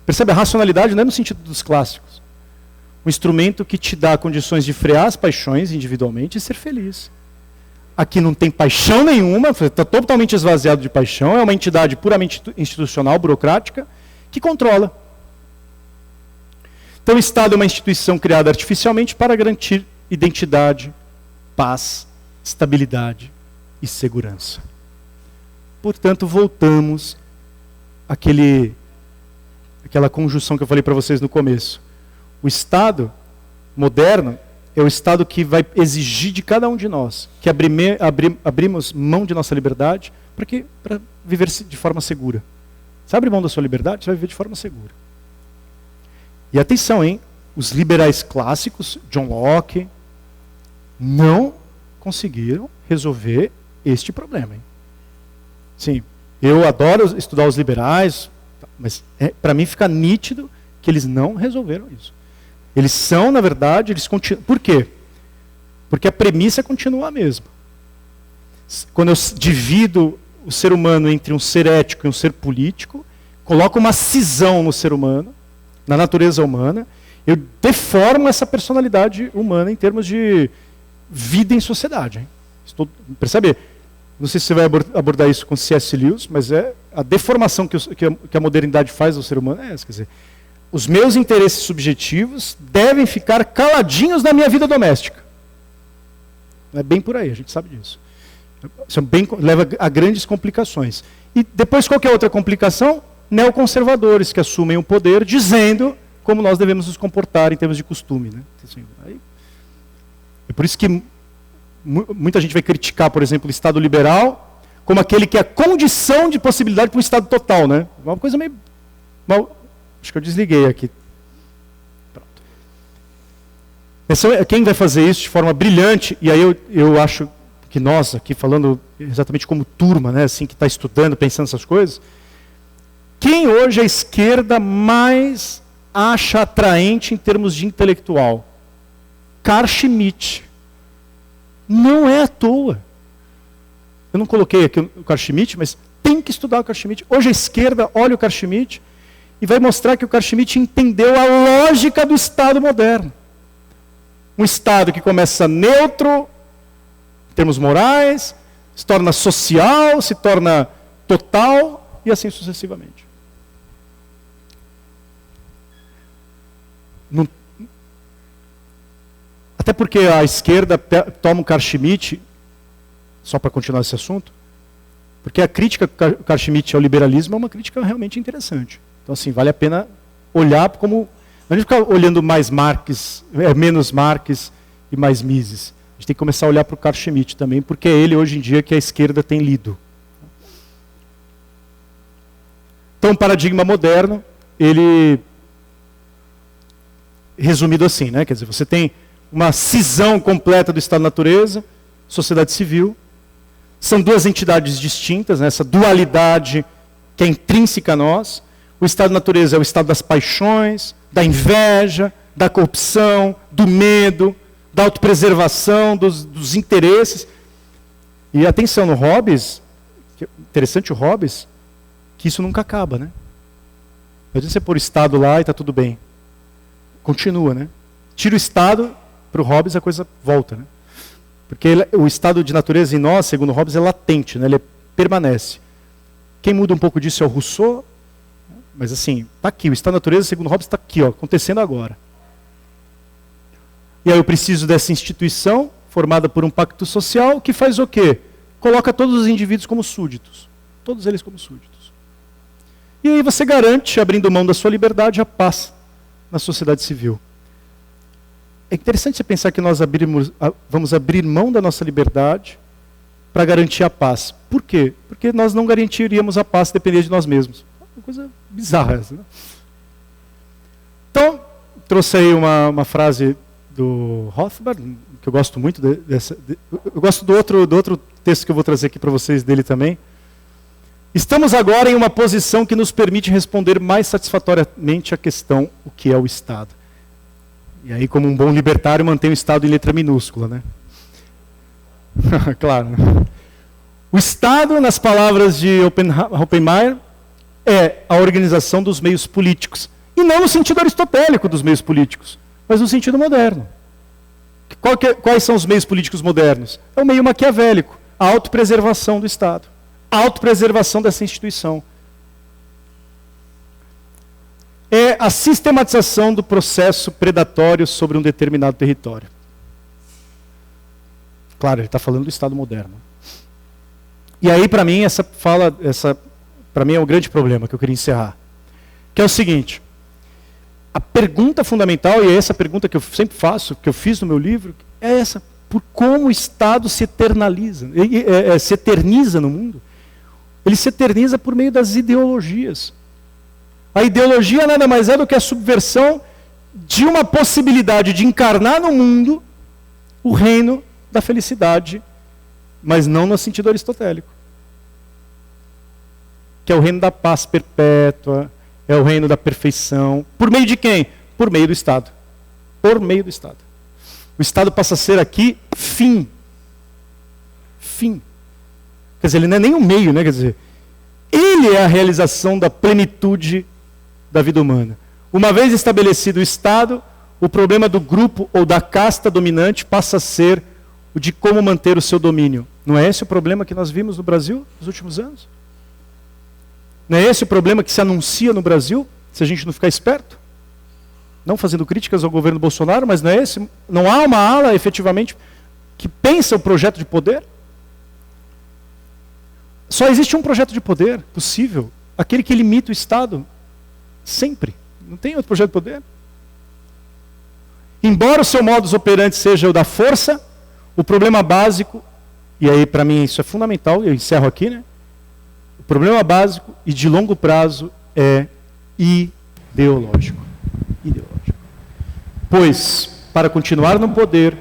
Percebe? A racionalidade não é no sentido dos clássicos. Um instrumento que te dá condições de frear as paixões individualmente e ser feliz. Aqui não tem paixão nenhuma, está totalmente esvaziado de paixão, é uma entidade puramente institucional, burocrática, que controla. Então o Estado é uma instituição criada artificialmente para garantir identidade, paz, estabilidade e segurança. Portanto, voltamos àquela conjunção que eu falei para vocês no começo. O Estado moderno é o Estado que vai exigir de cada um de nós que abrimos mão de nossa liberdade para viver de forma segura. Você abre mão da sua liberdade, você vai viver de forma segura. E atenção, hein? Os liberais clássicos, John Locke, não conseguiram resolver este problema. Hein? Sim, eu adoro estudar os liberais, mas para mim fica nítido que eles não resolveram isso. Eles são, na verdade, eles continuam. Por quê? Porque a premissa continua a mesma. Quando eu divido o ser humano entre um ser ético e um ser político, coloco uma cisão no ser humano, na natureza humana, eu deformo essa personalidade humana em termos de vida em sociedade. Hein? Percebe? Não sei se você vai abordar isso com C.S. Lewis, mas a deformação que a modernidade faz ao ser humano é essa. Quer dizer, os meus interesses subjetivos devem ficar caladinhos na minha vida doméstica. É bem por aí, a gente sabe disso. Isso leva a grandes complicações. E depois qual que é a outra complicação? Neoconservadores que assumem o poder dizendo como nós devemos nos comportar em termos de costume. Né? Assim, é por isso que muita gente vai criticar, por exemplo, o Estado liberal como aquele que é a condição de possibilidade para um Estado total. Né? Uma coisa meio... Acho que eu desliguei aqui. Pronto. Quem vai fazer isso de forma brilhante, e aí eu acho que nós, aqui falando exatamente como turma, né, assim, que está estudando, pensando essas coisas, quem hoje a esquerda mais acha atraente em termos de intelectual? Carl Schmitt. Não é à toa. Eu não coloquei aqui o Carl Schmitt, mas tem que estudar o Carl Schmitt. Hoje a esquerda olha o Carl Schmitt e vai mostrar que o Carl Schmitt entendeu a lógica do Estado moderno. Um Estado que começa neutro, em termos morais, se torna social, se torna total, e assim sucessivamente. Até porque a esquerda toma o Carl Schmitt, só para continuar esse assunto, porque a crítica que o Carl Schmitt ao liberalismo é uma crítica realmente interessante. Então, assim, vale a pena olhar como... Não é ficar olhando mais Marx, menos Marx e mais Mises. A gente tem que começar a olhar para o Carl Schmitt também, porque é ele, hoje em dia, que a esquerda tem lido. Então, o paradigma moderno, ele... Resumido assim, né? Quer dizer, você tem uma cisão completa do Estado-natureza, sociedade civil. São duas entidades distintas, né? Essa dualidade que é intrínseca a nós. O Estado-natureza é o estado das paixões, da inveja, da corrupção, do medo, da autopreservação, dos interesses. E atenção, no Hobbes, interessante o Hobbes, que isso nunca acaba, né? Não adianta você pôr o Estado lá e está tudo bem. Continua, né? Tira o Estado, para o Hobbes a coisa volta, né? Porque o estado de natureza em nós, segundo Hobbes, é latente, né? Ele permanece. Quem muda um pouco disso é o Rousseau, mas assim, está aqui, o estado da natureza, segundo Hobbes, está aqui, ó, acontecendo agora. E aí eu preciso dessa instituição, formada por um pacto social, que faz o quê? Coloca todos os indivíduos como súditos. Todos eles como súditos. E aí você garante, abrindo mão da sua liberdade, a paz na sociedade civil. É interessante você pensar que nós vamos abrir mão da nossa liberdade para garantir a paz. Por quê? Porque nós não garantiríamos a paz se depender de nós mesmos. Uma coisa bizarra essa, né? Então trouxe aí uma frase do Rothbard, que eu gosto muito eu gosto do outro texto que eu vou trazer aqui para vocês dele também. Estamos agora em uma posição que nos permite responder mais satisfatoriamente a questão: o que é o Estado? E aí, como um bom libertário, mantém o Estado em letra minúscula, né? Claro. O Estado, nas palavras de Oppenheimer, é a organização dos meios políticos. E não no sentido aristotélico dos meios políticos, mas no sentido moderno. Quais são os meios políticos modernos? É o meio maquiavélico, a autopreservação do Estado, a autopreservação dessa instituição. É a sistematização do processo predatório sobre um determinado território. Claro, ele está falando do Estado moderno. E aí, para mim, para mim é um grande problema que eu queria encerrar. Que é o seguinte: a pergunta fundamental, e é essa pergunta que eu sempre faço, que eu fiz no meu livro, é essa: por como o Estado se eternaliza, se eterniza no mundo? Ele se eterniza por meio das ideologias. A ideologia nada mais é do que a subversão de uma possibilidade de encarnar no mundo o reino da felicidade, mas não no sentido aristotélico. Que é o reino da paz perpétua, é o reino da perfeição. Por meio de quem? Por meio do Estado. Por meio do Estado. O Estado passa a ser aqui fim. Fim. Quer dizer, ele não é nem um meio, né? Quer dizer, ele é a realização da plenitude da vida humana. Uma vez estabelecido o Estado, o problema do grupo ou da casta dominante passa a ser o de como manter o seu domínio. Não é esse o problema que nós vimos no Brasil nos últimos anos? Não é esse o problema que se anuncia no Brasil, se a gente não ficar esperto? Não fazendo críticas ao governo Bolsonaro, mas não é esse? Não há uma ala, efetivamente, que pensa o projeto de poder? Só existe um projeto de poder possível, aquele que limita o Estado, sempre. Não tem outro projeto de poder. Embora o seu modus operandi seja o da força, o problema básico, e aí para mim isso é fundamental, eu encerro aqui, né? O problema básico e de longo prazo é ideológico. Ideológico. Pois, para continuar no poder,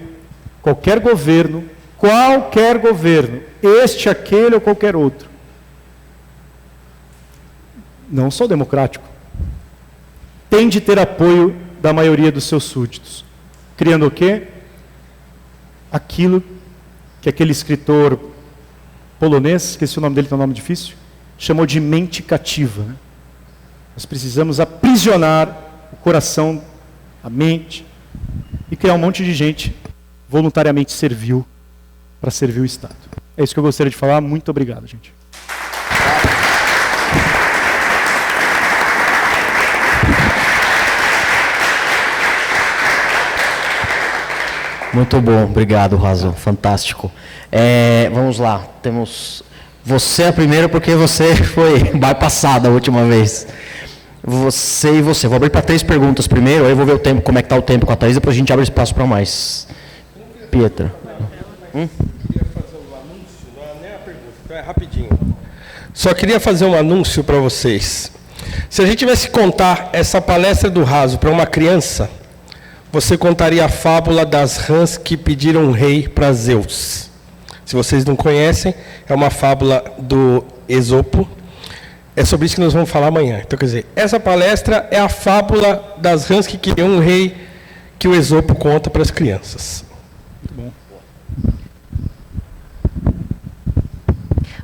qualquer governo, este, aquele ou qualquer outro, não só democrático, tem de ter apoio da maioria dos seus súditos. Criando o quê? Aquilo que aquele escritor polonês, esqueci o nome dele, tem um nome difícil, chamou de mente cativa. Né? Nós precisamos aprisionar o coração, a mente, e criar um monte de gente voluntariamente servil para servir o Estado. É isso que eu gostaria de falar. Muito obrigado, gente. Muito bom, obrigado, Razo, fantástico. Vamos lá, temos você a primeira porque você foi bypassada a última vez. Você e você. Vou abrir para 3 perguntas primeiro, aí eu vou ver o tempo, como é que está o tempo com a Thaís, depois a gente abre espaço para mais. Pietra. Eu queria fazer um anúncio, não é nem a pergunta, então é rapidinho. Só queria fazer um anúncio para vocês. Se a gente tivesse que contar essa palestra do Razo para uma criança, você contaria a fábula das rãs que pediram um rei para Zeus. Se vocês não conhecem, é uma fábula do Esopo. É sobre isso que nós vamos falar amanhã. Então, quer dizer, essa palestra é a fábula das rãs que queriam um rei que o Esopo conta para as crianças. Muito bom.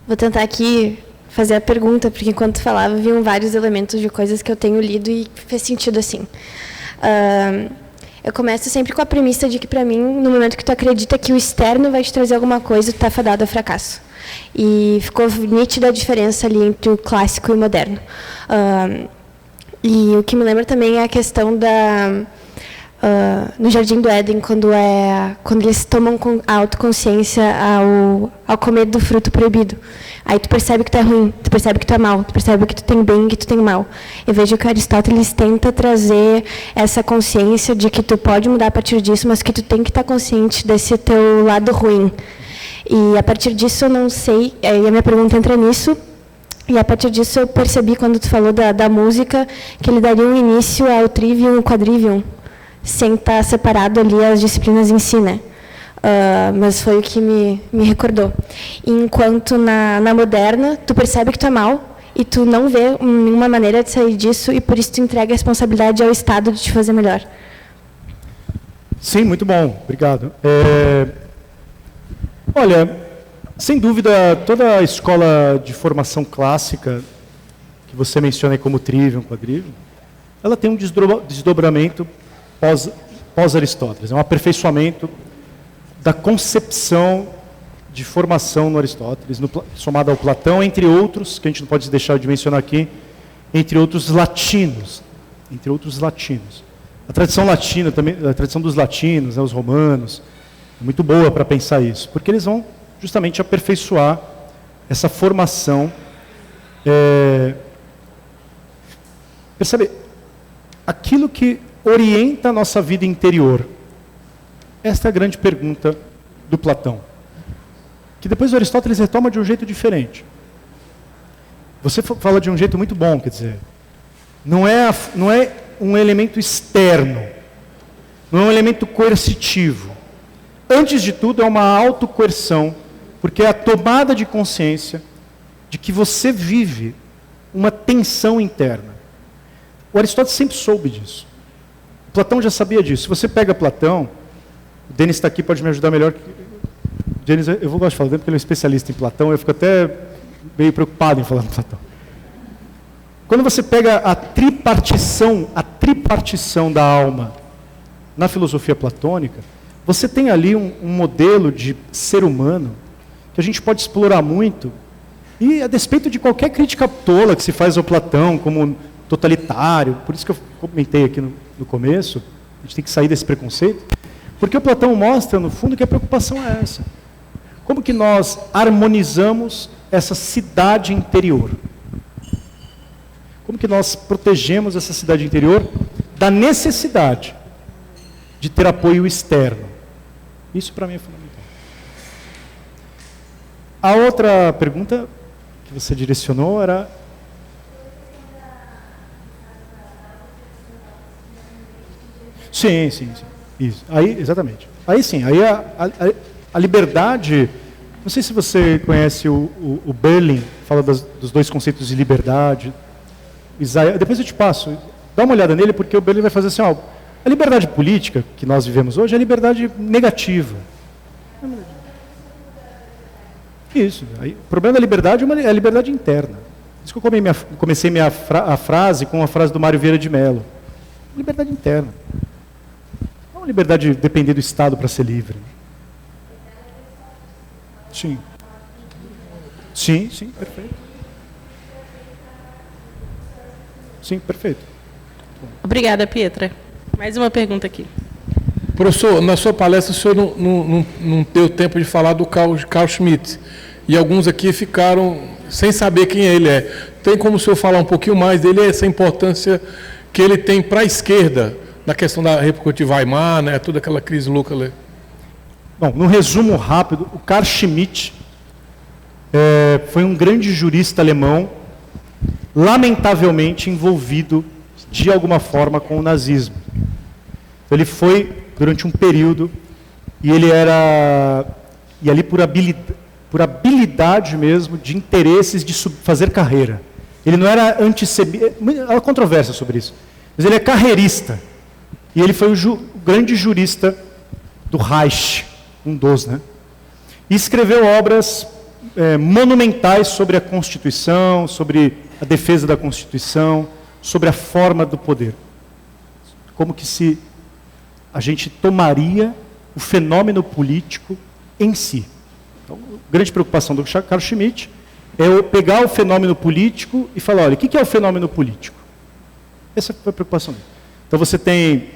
Vou tentar aqui fazer a pergunta, porque enquanto falava, vinham vários elementos de coisas que eu tenho lido e fez sentido assim. Eu começo sempre com a premissa de que, para mim, no momento que tu acredita que o externo vai te trazer alguma coisa, tu está fadado ao fracasso. E ficou nítida a diferença ali entre o clássico e o moderno. E o que me lembra também é a questão no Jardim do Éden, quando eles tomam a autoconsciência ao comer do fruto proibido. Aí tu percebe que tu é ruim, tu percebe que tu é mal, tu percebe que tu tem bem e que tu tem mal. Eu vejo que Aristóteles tenta trazer essa consciência de que tu pode mudar a partir disso, mas que tu tem que estar consciente desse teu lado ruim. E a partir disso eu não sei, e a minha pergunta entra nisso, e a partir disso eu percebi, quando tu falou da música, que ele daria um início ao trivium e quadrivium. sem estar separado ali as disciplinas em si, né? Mas foi o que me recordou. Enquanto na moderna, tu percebe que tu é mal e tu não vê nenhuma maneira de sair disso e por isso tu entrega a responsabilidade ao Estado de te fazer melhor. Sim, muito bom. Obrigado. Olha, sem dúvida, toda a escola de formação clássica, que você menciona aí como Trivium, Quadrivium, ela tem um desdobramento pós-Aristóteles. É um aperfeiçoamento da concepção de formação no Aristóteles, somado ao Platão, entre outros, que a gente não pode deixar de mencionar aqui, entre outros latinos. A tradição latina, também, a tradição dos latinos, né, os romanos, é muito boa para pensar isso, porque eles vão justamente aperfeiçoar essa formação. Percebe? Aquilo que orienta a nossa vida interior. Esta é a grande pergunta do Platão, que depois o Aristóteles retoma de um jeito diferente. Você fala de um jeito muito bom, quer dizer, não é um elemento externo, não é um elemento coercitivo. Antes de tudo, é uma autocoerção, porque é a tomada de consciência de que você vive uma tensão interna. O Aristóteles sempre soube disso. Platão já sabia disso. Se você pega Platão, o Denis está aqui, pode me ajudar melhor. Denis, eu vou gostar de falar dele, porque ele é um especialista em Platão, eu fico até meio preocupado em falar de Platão. Quando você pega a tripartição da alma na filosofia platônica, você tem ali um modelo de ser humano que a gente pode explorar muito, e a despeito de qualquer crítica tola que se faz ao Platão como totalitário, por isso que eu comentei aqui no começo, a gente tem que sair desse preconceito, porque o Platão mostra, no fundo, que a preocupação é essa. Como que nós harmonizamos essa cidade interior? Como que nós protegemos essa cidade interior da necessidade de ter apoio externo? Isso para mim é fundamental. A outra pergunta que você direcionou era... Sim. Isso. Aí, exatamente. Aí sim, aí a liberdade... Não sei se você conhece o Berlin, fala dos dois conceitos de liberdade. Depois eu te passo. Dá uma olhada nele, porque o Berlin vai fazer assim, ó, a liberdade política que nós vivemos hoje é a liberdade negativa. Isso. Aí, o problema da liberdade é a liberdade interna. Por isso que eu comecei a frase com a frase do Mário Vieira de Mello. Liberdade interna. Não é uma liberdade de depender do Estado para ser livre. Sim. Sim, perfeito. Sim, perfeito. Obrigada, Pietra. Mais uma pergunta aqui. Professor, na sua palestra o senhor não deu tempo de falar do Carl Schmitt. E alguns aqui ficaram sem saber quem ele é. Tem como o senhor falar um pouquinho mais dele, essa importância que ele tem para a esquerda, na questão da República de Weimar, né, toda aquela crise louca ali? Bom, no resumo rápido, o Carl Schmitt foi um grande jurista alemão, lamentavelmente envolvido de alguma forma com o nazismo. Ele foi durante um período e ele era ali por habilidade mesmo, de interesses de fazer carreira. Ele não era antissemita, há controvérsia sobre isso, mas ele é carreirista. E ele foi o grande jurista do Reich, um dos, né? E escreveu obras monumentais sobre a Constituição, sobre a defesa da Constituição, sobre a forma do poder. Como que a gente tomaria o fenômeno político em si. Então, a grande preocupação do Carl Schmitt é pegar o fenômeno político e falar, olha, o que é o fenômeno político? Essa foi a preocupação dele. Então você tem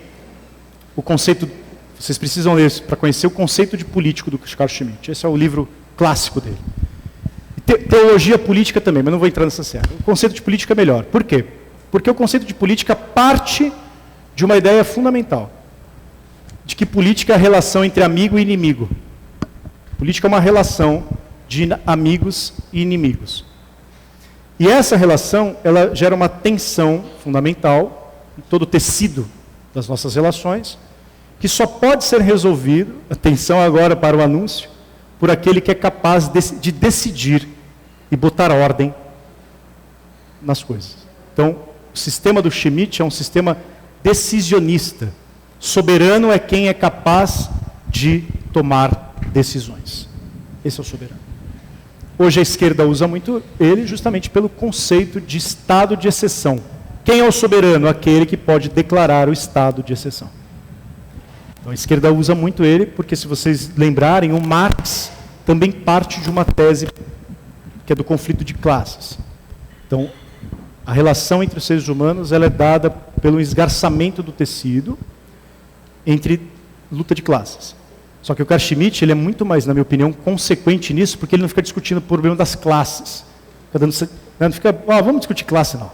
o conceito, vocês precisam ler para conhecer o conceito de político do Carl Schmitt. Esse é o livro clássico dele. Teologia política também, mas não vou entrar nessa seara. O conceito de política é melhor. Por quê? Porque o conceito de política parte de uma ideia fundamental, de que política é a relação entre amigo e inimigo. Política é uma relação de amigos e inimigos. E essa relação, ela gera uma tensão fundamental em todo o tecido das nossas relações, que só pode ser resolvido, atenção agora para o anúncio, por aquele que é capaz de decidir e botar ordem nas coisas. Então, o sistema do Schmitt é um sistema decisionista. Soberano é quem é capaz de tomar decisões. Esse é o soberano. Hoje a esquerda usa muito ele justamente pelo conceito de estado de exceção. Quem é o soberano? Aquele que pode declarar o estado de exceção. Então a esquerda usa muito ele, porque se vocês lembrarem, o Marx também parte de uma tese que é do conflito de classes. Então, a relação entre os seres humanos ela é dada pelo esgarçamento do tecido entre luta de classes. Só que o Carl Schmitt ele é muito mais, na minha opinião, consequente nisso, porque ele não fica discutindo o problema das classes. Não fica, vamos discutir classe, não.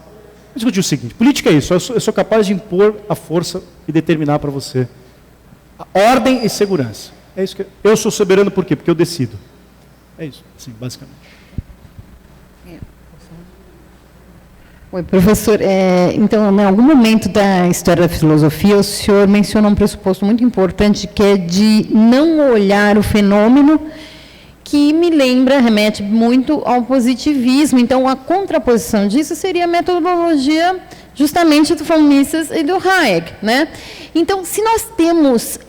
Vamos discutir o seguinte, política é isso, eu sou capaz de impor a força e determinar para você a ordem e segurança. É isso que eu sou soberano por quê? Porque eu decido. É isso, sim, basicamente. Oi, professor. Então, em algum momento da história da filosofia, o senhor menciona um pressuposto muito importante, que é de não olhar o fenômeno, que me lembra, remete muito ao positivismo. Então, a contraposição disso seria a metodologia justamente do von Mises e do Hayek, né? Então, se nós temos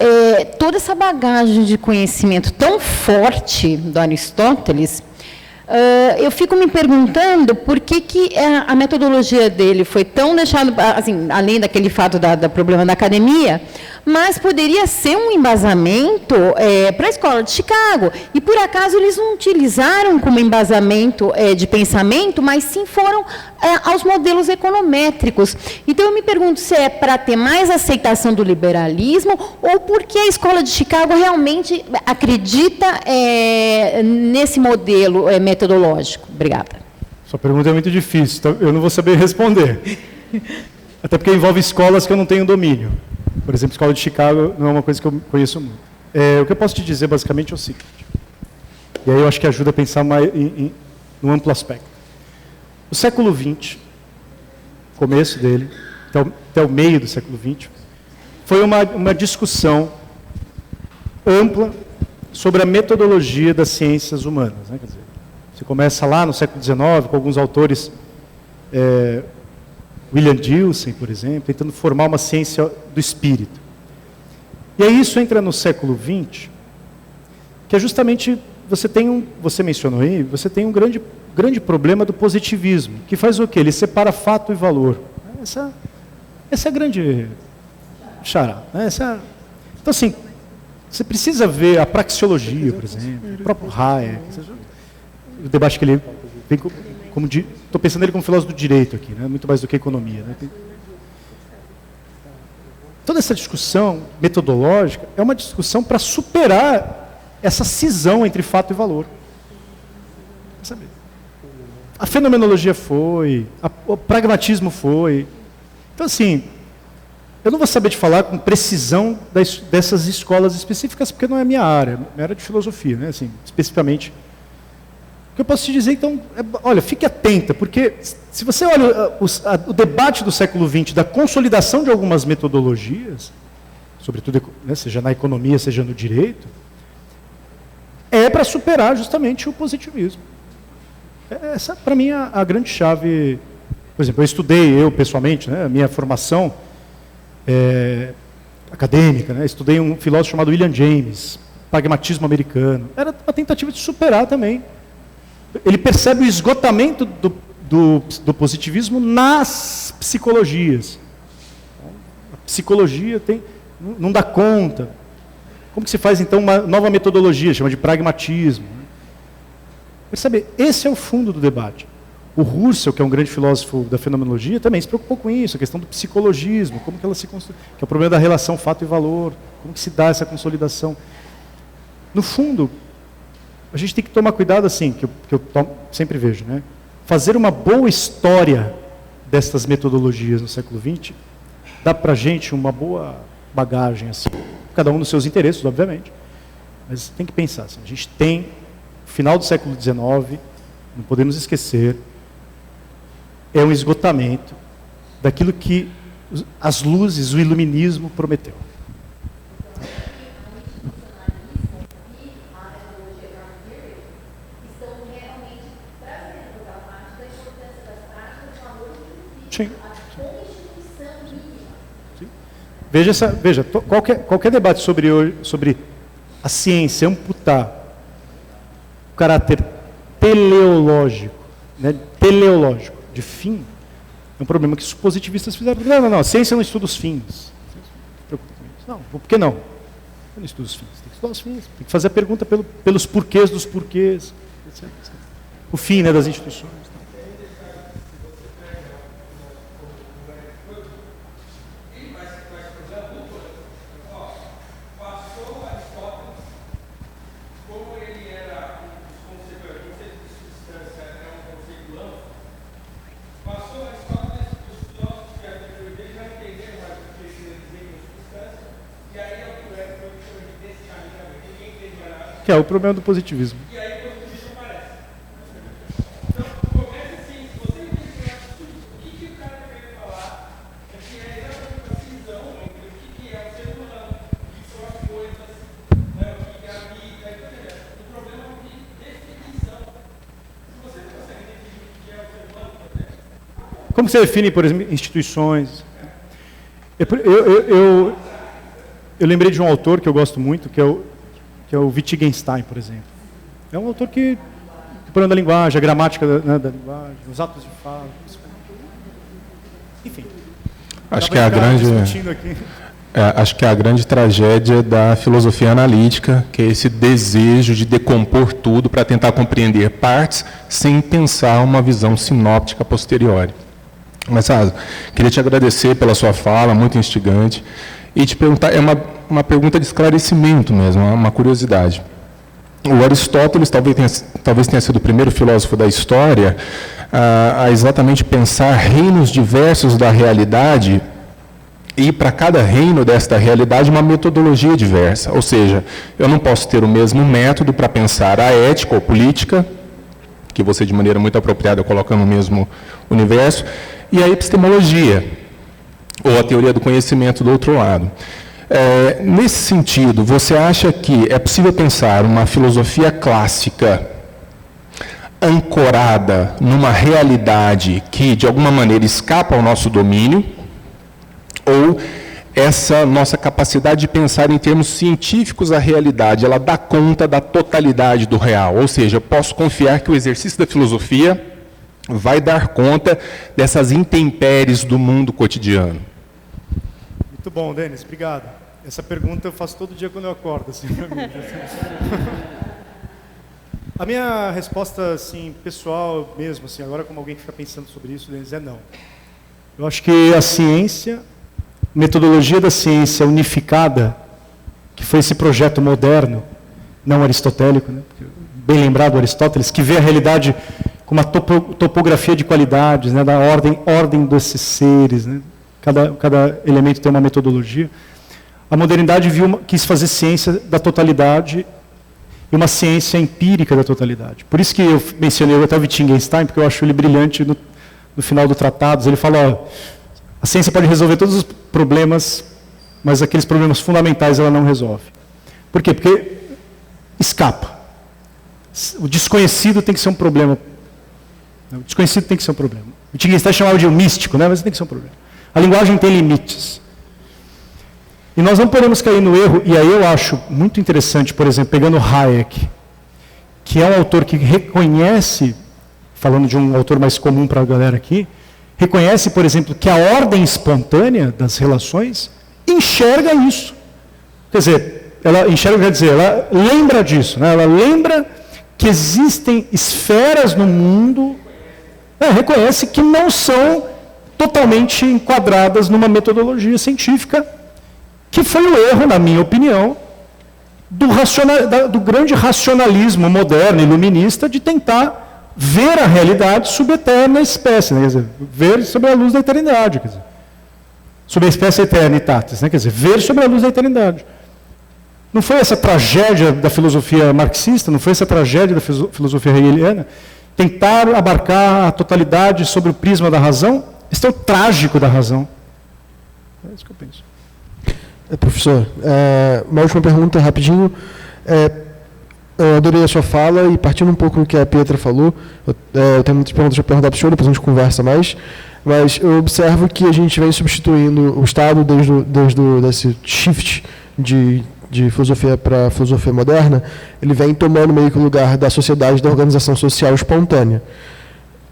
toda essa bagagem de conhecimento tão forte do Aristóteles, eu fico me perguntando por que a metodologia dele foi tão deixada, assim, além daquele fato do problema da academia, mas poderia ser um embasamento para a escola de Chicago. E, por acaso, eles não utilizaram como embasamento de pensamento, mas sim foram aos modelos econométricos. Então, eu me pergunto se é para ter mais aceitação do liberalismo ou porque a escola de Chicago realmente acredita nesse modelo metodológico. Obrigada. Sua pergunta é muito difícil, então eu não vou saber responder. Até porque envolve escolas que eu não tenho domínio. Por exemplo, a escola de Chicago não é uma coisa que eu conheço muito. O que eu posso te dizer, basicamente, é o seguinte. E aí eu acho que ajuda a pensar mais no amplo aspecto. O século XX, começo dele, até o meio do século XX, foi uma discussão ampla sobre a metodologia das ciências humanas. Né? Quer dizer, você começa lá no século XIX, com alguns autores... William Gilson, por exemplo, tentando formar uma ciência do espírito. E aí isso entra no século XX, que é justamente, você mencionou aí, você tem um grande problema do positivismo, que faz o quê? Ele separa fato e valor. Essa é a grande chará. Né? Então, assim, você precisa ver a praxeologia, por exemplo, o próprio Hayek, o debate que ele vem estou pensando nele como filósofo do direito aqui, né? Muito mais do que economia. Né? Toda essa discussão metodológica é uma discussão para superar essa cisão entre fato e valor. A fenomenologia foi, o pragmatismo foi. Então, assim, eu não vou saber te falar com precisão dessas escolas específicas, porque não é minha área, minha área de filosofia, né? Assim, especificamente. O que eu posso te dizer, então, olha, fique atenta, porque se você olha o debate do século XX, da consolidação de algumas metodologias, sobretudo, né, seja na economia, seja no direito, é para superar justamente o positivismo. Essa, para mim, é a grande chave. Por exemplo, eu pessoalmente, né, a minha formação acadêmica, né, estudei um filósofo chamado William James, pragmatismo americano. Era uma tentativa de superar também. Ele percebe o esgotamento do positivismo nas psicologias. A psicologia não dá conta. Como que se faz, então, uma nova metodologia, chama de pragmatismo? Percebe? Esse é o fundo do debate. O Husserl, que é um grande filósofo da fenomenologia, também se preocupou com isso, a questão do psicologismo, como que ela se constrói, que é o problema da relação fato e valor, como que se dá essa consolidação. No fundo, a gente tem que tomar cuidado, assim, que eu sempre vejo, né? Fazer uma boa história destas metodologias no século XX dá para a gente uma boa bagagem, assim, cada um nos seus interesses, obviamente, mas tem que pensar, assim, a gente tem, final do século XIX, não podemos esquecer, é um esgotamento daquilo que as luzes, o iluminismo prometeu. Sim. Veja, qualquer debate sobre a ciência amputar o caráter teleológico, né, de fim, é um problema que os positivistas fizeram. Não, a ciência não estuda os fins. Não, por que não? Não estuda os fins. Tem que estudar os fins. Tem que fazer a pergunta pelos porquês dos porquês, etc. O fim, né, das instituições. Que é o problema do positivismo. E aí o positivismo aparece. Então, começa assim, se você entender o que o cara está querendo falar, é que é exatamente a cisão entre o que é o ser humano, o que são as coisas, né, o que é a vida, o problema é que definição. Se você não consegue definir o que é o ser humano, por exemplo. Como você define, por exemplo, instituições? Eu lembrei de um autor que eu gosto muito, que é o Wittgenstein, por exemplo. É um autor que o problema da linguagem, a gramática da linguagem, os atos de fala. Enfim. Acho que é a grande tragédia da filosofia analítica, que é esse desejo de decompor tudo para tentar compreender partes sem pensar uma visão sinóptica posteriori. Mas, queria te agradecer pela sua fala, muito instigante, e te perguntar, é uma pergunta de esclarecimento mesmo, uma curiosidade. O Aristóteles talvez tenha sido o primeiro filósofo da história a exatamente pensar reinos diversos da realidade e para cada reino desta realidade uma metodologia diversa. Ou seja, eu não posso ter o mesmo método para pensar a ética ou política, que você de maneira muito apropriada coloca no mesmo universo, e a epistemologia, ou a teoria do conhecimento do outro lado. Nesse sentido, você acha que é possível pensar uma filosofia clássica ancorada numa realidade que, de alguma maneira, escapa ao nosso domínio, ou essa nossa capacidade de pensar em termos científicos a realidade, ela dá conta da totalidade do real? Ou seja, eu posso confiar que o exercício da filosofia vai dar conta dessas intempéries do mundo cotidiano? Muito bom, Denis, obrigado. Essa pergunta eu faço todo dia quando eu acordo. Assim, a minha resposta, assim, pessoal mesmo, assim, agora como alguém que fica pensando sobre isso, Denis, é não. Eu acho que a ciência, metodologia da ciência unificada, que foi esse projeto moderno, não aristotélico, né? Bem lembrado Aristóteles, que vê a realidade com uma topografia de qualidades, né? Da ordem desses seres, né? Cada elemento tem uma metodologia. A modernidade quis fazer ciência da totalidade e uma ciência empírica da totalidade. Por isso que eu mencionei até o Wittgenstein, porque eu acho ele brilhante no final do Tratados. Ele fala, a ciência pode resolver todos os problemas, mas aqueles problemas fundamentais ela não resolve. Por quê? Porque escapa. O desconhecido tem que ser um problema. O desconhecido tem que ser um problema. O Wittgenstein chamava de um místico, né? Mas tem que ser um problema. A linguagem tem limites. E nós não podemos cair no erro, e aí eu acho muito interessante, por exemplo, pegando Hayek, que é um autor que reconhece, falando de um autor mais comum para a galera aqui, reconhece, por exemplo, que a ordem espontânea das relações enxerga isso. Quer dizer, ela enxerga, quer dizer, ela lembra disso, né? Ela lembra que existem esferas no mundo, reconhece que não são totalmente enquadradas numa metodologia científica, que foi o erro, na minha opinião, do grande racionalismo moderno, iluminista, de tentar ver a realidade sob a eterna espécie, né? Quer dizer, ver sobre a luz da eternidade, quer dizer, sob a espécie eternitatis, né? Quer dizer, ver sobre a luz da eternidade. Não foi essa tragédia da filosofia marxista, não foi essa tragédia da filosofia hegeliana, tentar abarcar a totalidade sobre o prisma da razão? Esse é o trágico da razão. É isso que eu penso. Professor, uma última pergunta, rapidinho. Eu adorei a sua fala e partindo um pouco do que a Pietra falou, eu tenho muitas perguntas para perguntar para o senhor, depois a gente conversa mais, mas eu observo que a gente vem substituindo o Estado desde esse shift de filosofia para filosofia moderna, ele vem tomando meio que o lugar da sociedade, da organização social espontânea.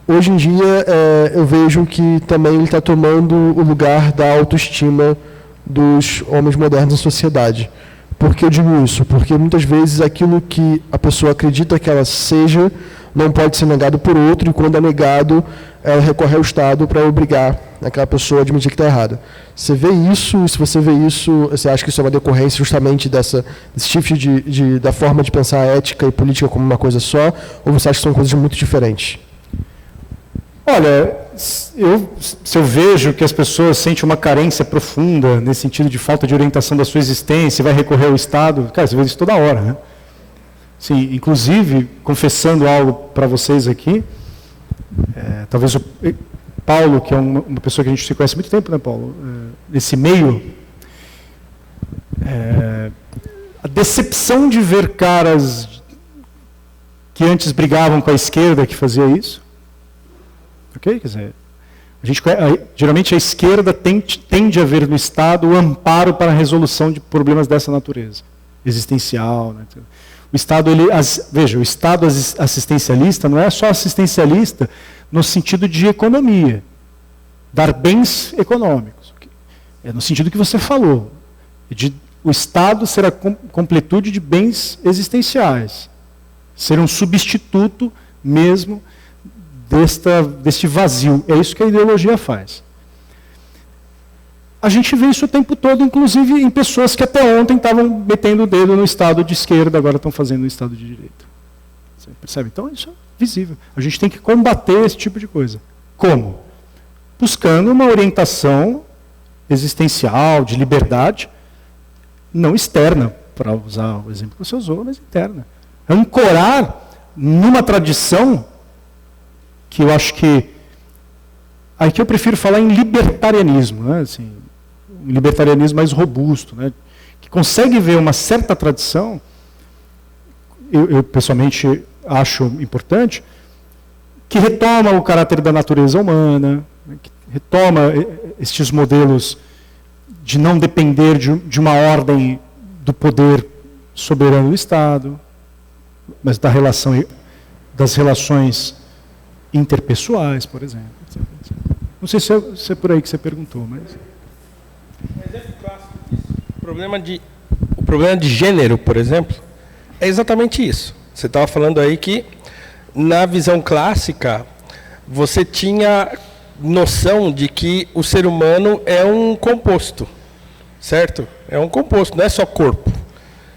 Hoje em dia, eu vejo que também ele está tomando o lugar da autoestima dos homens modernos em sociedade. Por que eu digo isso? Porque muitas vezes aquilo que a pessoa acredita que ela seja não pode ser negado por outro, e quando é negado, ela recorre ao Estado para obrigar aquela pessoa a admitir que está errada. Você vê isso, e se você vê isso, você acha que isso é uma decorrência justamente desse shift da forma de pensar a ética e política como uma coisa só, ou você acha que são coisas muito diferentes? Olha, se eu vejo que as pessoas sentem uma carência profunda nesse sentido de falta de orientação da sua existência e vai recorrer ao Estado, cara, você vê isso toda hora, né? Sim, inclusive, confessando algo para vocês aqui, talvez o Paulo, que é uma pessoa que a gente se conhece há muito tempo, né, Paulo? Nesse meio, a decepção de ver caras que antes brigavam com a esquerda que fazia isso. Ok? Quer dizer, geralmente a esquerda tende a ver no Estado o amparo para a resolução de problemas dessa natureza, existencial. Né? O Estado, veja, o Estado assistencialista não é só assistencialista no sentido de economia, dar bens econômicos. É no sentido que você falou, o Estado ser a completude de bens existenciais, ser um substituto mesmo deste vazio. É isso que a ideologia faz. A gente vê isso o tempo todo, inclusive em pessoas que até ontem estavam metendo o dedo no Estado de esquerda, agora estão fazendo no Estado de direita. Você percebe? Então isso é visível. A gente tem que combater esse tipo de coisa. Como? Buscando uma orientação existencial, de liberdade, não externa, para usar o exemplo que você usou, mas interna. Ancorar numa tradição que eu acho que... Aqui eu prefiro falar em libertarianismo, né? Assim, um libertarianismo mais robusto, né? Que consegue ver uma certa tradição, eu pessoalmente acho importante, que retoma o caráter da natureza humana, né? Que retoma estes modelos de não depender de uma ordem do poder soberano do Estado, mas das relações interpessoais, por exemplo. Não sei se é por aí que você perguntou, mas... Exemplo clássico disso. O problema de gênero, por exemplo, é exatamente isso. Você estava falando aí que, na visão clássica, você tinha noção de que o ser humano é um composto, certo? É um composto, não é só corpo.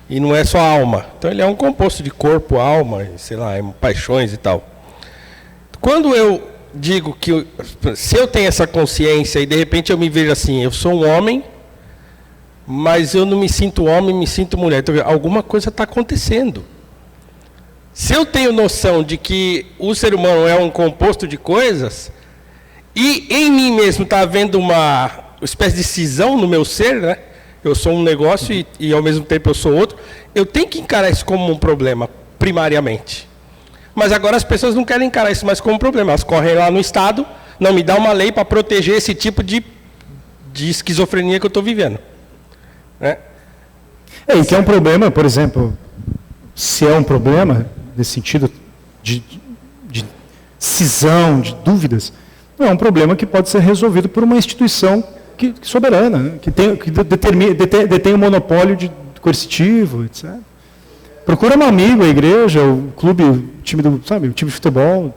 E não é só alma. Então, ele é um composto de corpo, alma, sei lá, paixões e tal. Quando eu digo que, se eu tenho essa consciência e de repente eu me vejo assim, eu sou um homem, mas eu não me sinto homem, me sinto mulher. Então, alguma coisa está acontecendo. Se eu tenho noção de que o ser humano é um composto de coisas, e em mim mesmo está havendo uma espécie de cisão no meu ser, né? Eu sou um negócio e ao mesmo tempo eu sou outro, eu tenho que encarar isso como um problema, primariamente. Mas agora as pessoas não querem encarar isso mais como um problema. Elas correm lá no Estado, não me dá uma lei para proteger esse tipo de esquizofrenia que eu estou vivendo. Né? E que é um problema, por exemplo, se é um problema, nesse sentido de cisão, de dúvidas, não é um problema que pode ser resolvido por uma instituição soberana, né? que detém o monopólio coercitivo, etc. Procura um amigo, a igreja, o clube, o time de futebol.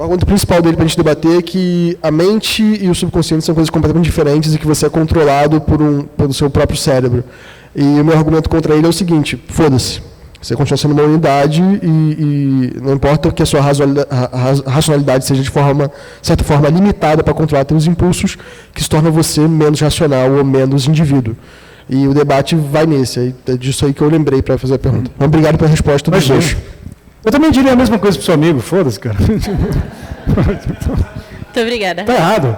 O argumento principal dele para a gente debater é que a mente e o subconsciente são coisas completamente diferentes e que você é controlado pelo seu próprio cérebro. E o meu argumento contra ele é o seguinte: foda-se. Você continua sendo uma unidade e não importa que a sua racionalidade seja de certa forma limitada para controlar seus impulsos, que se torna você menos racional ou menos indivíduo. E o debate vai nesse. É disso aí que eu lembrei para fazer a pergunta. Então, obrigado pela resposta dos dois. Eu também diria a mesma coisa pro seu amigo, foda-se, cara. Muito obrigada. Tá errado.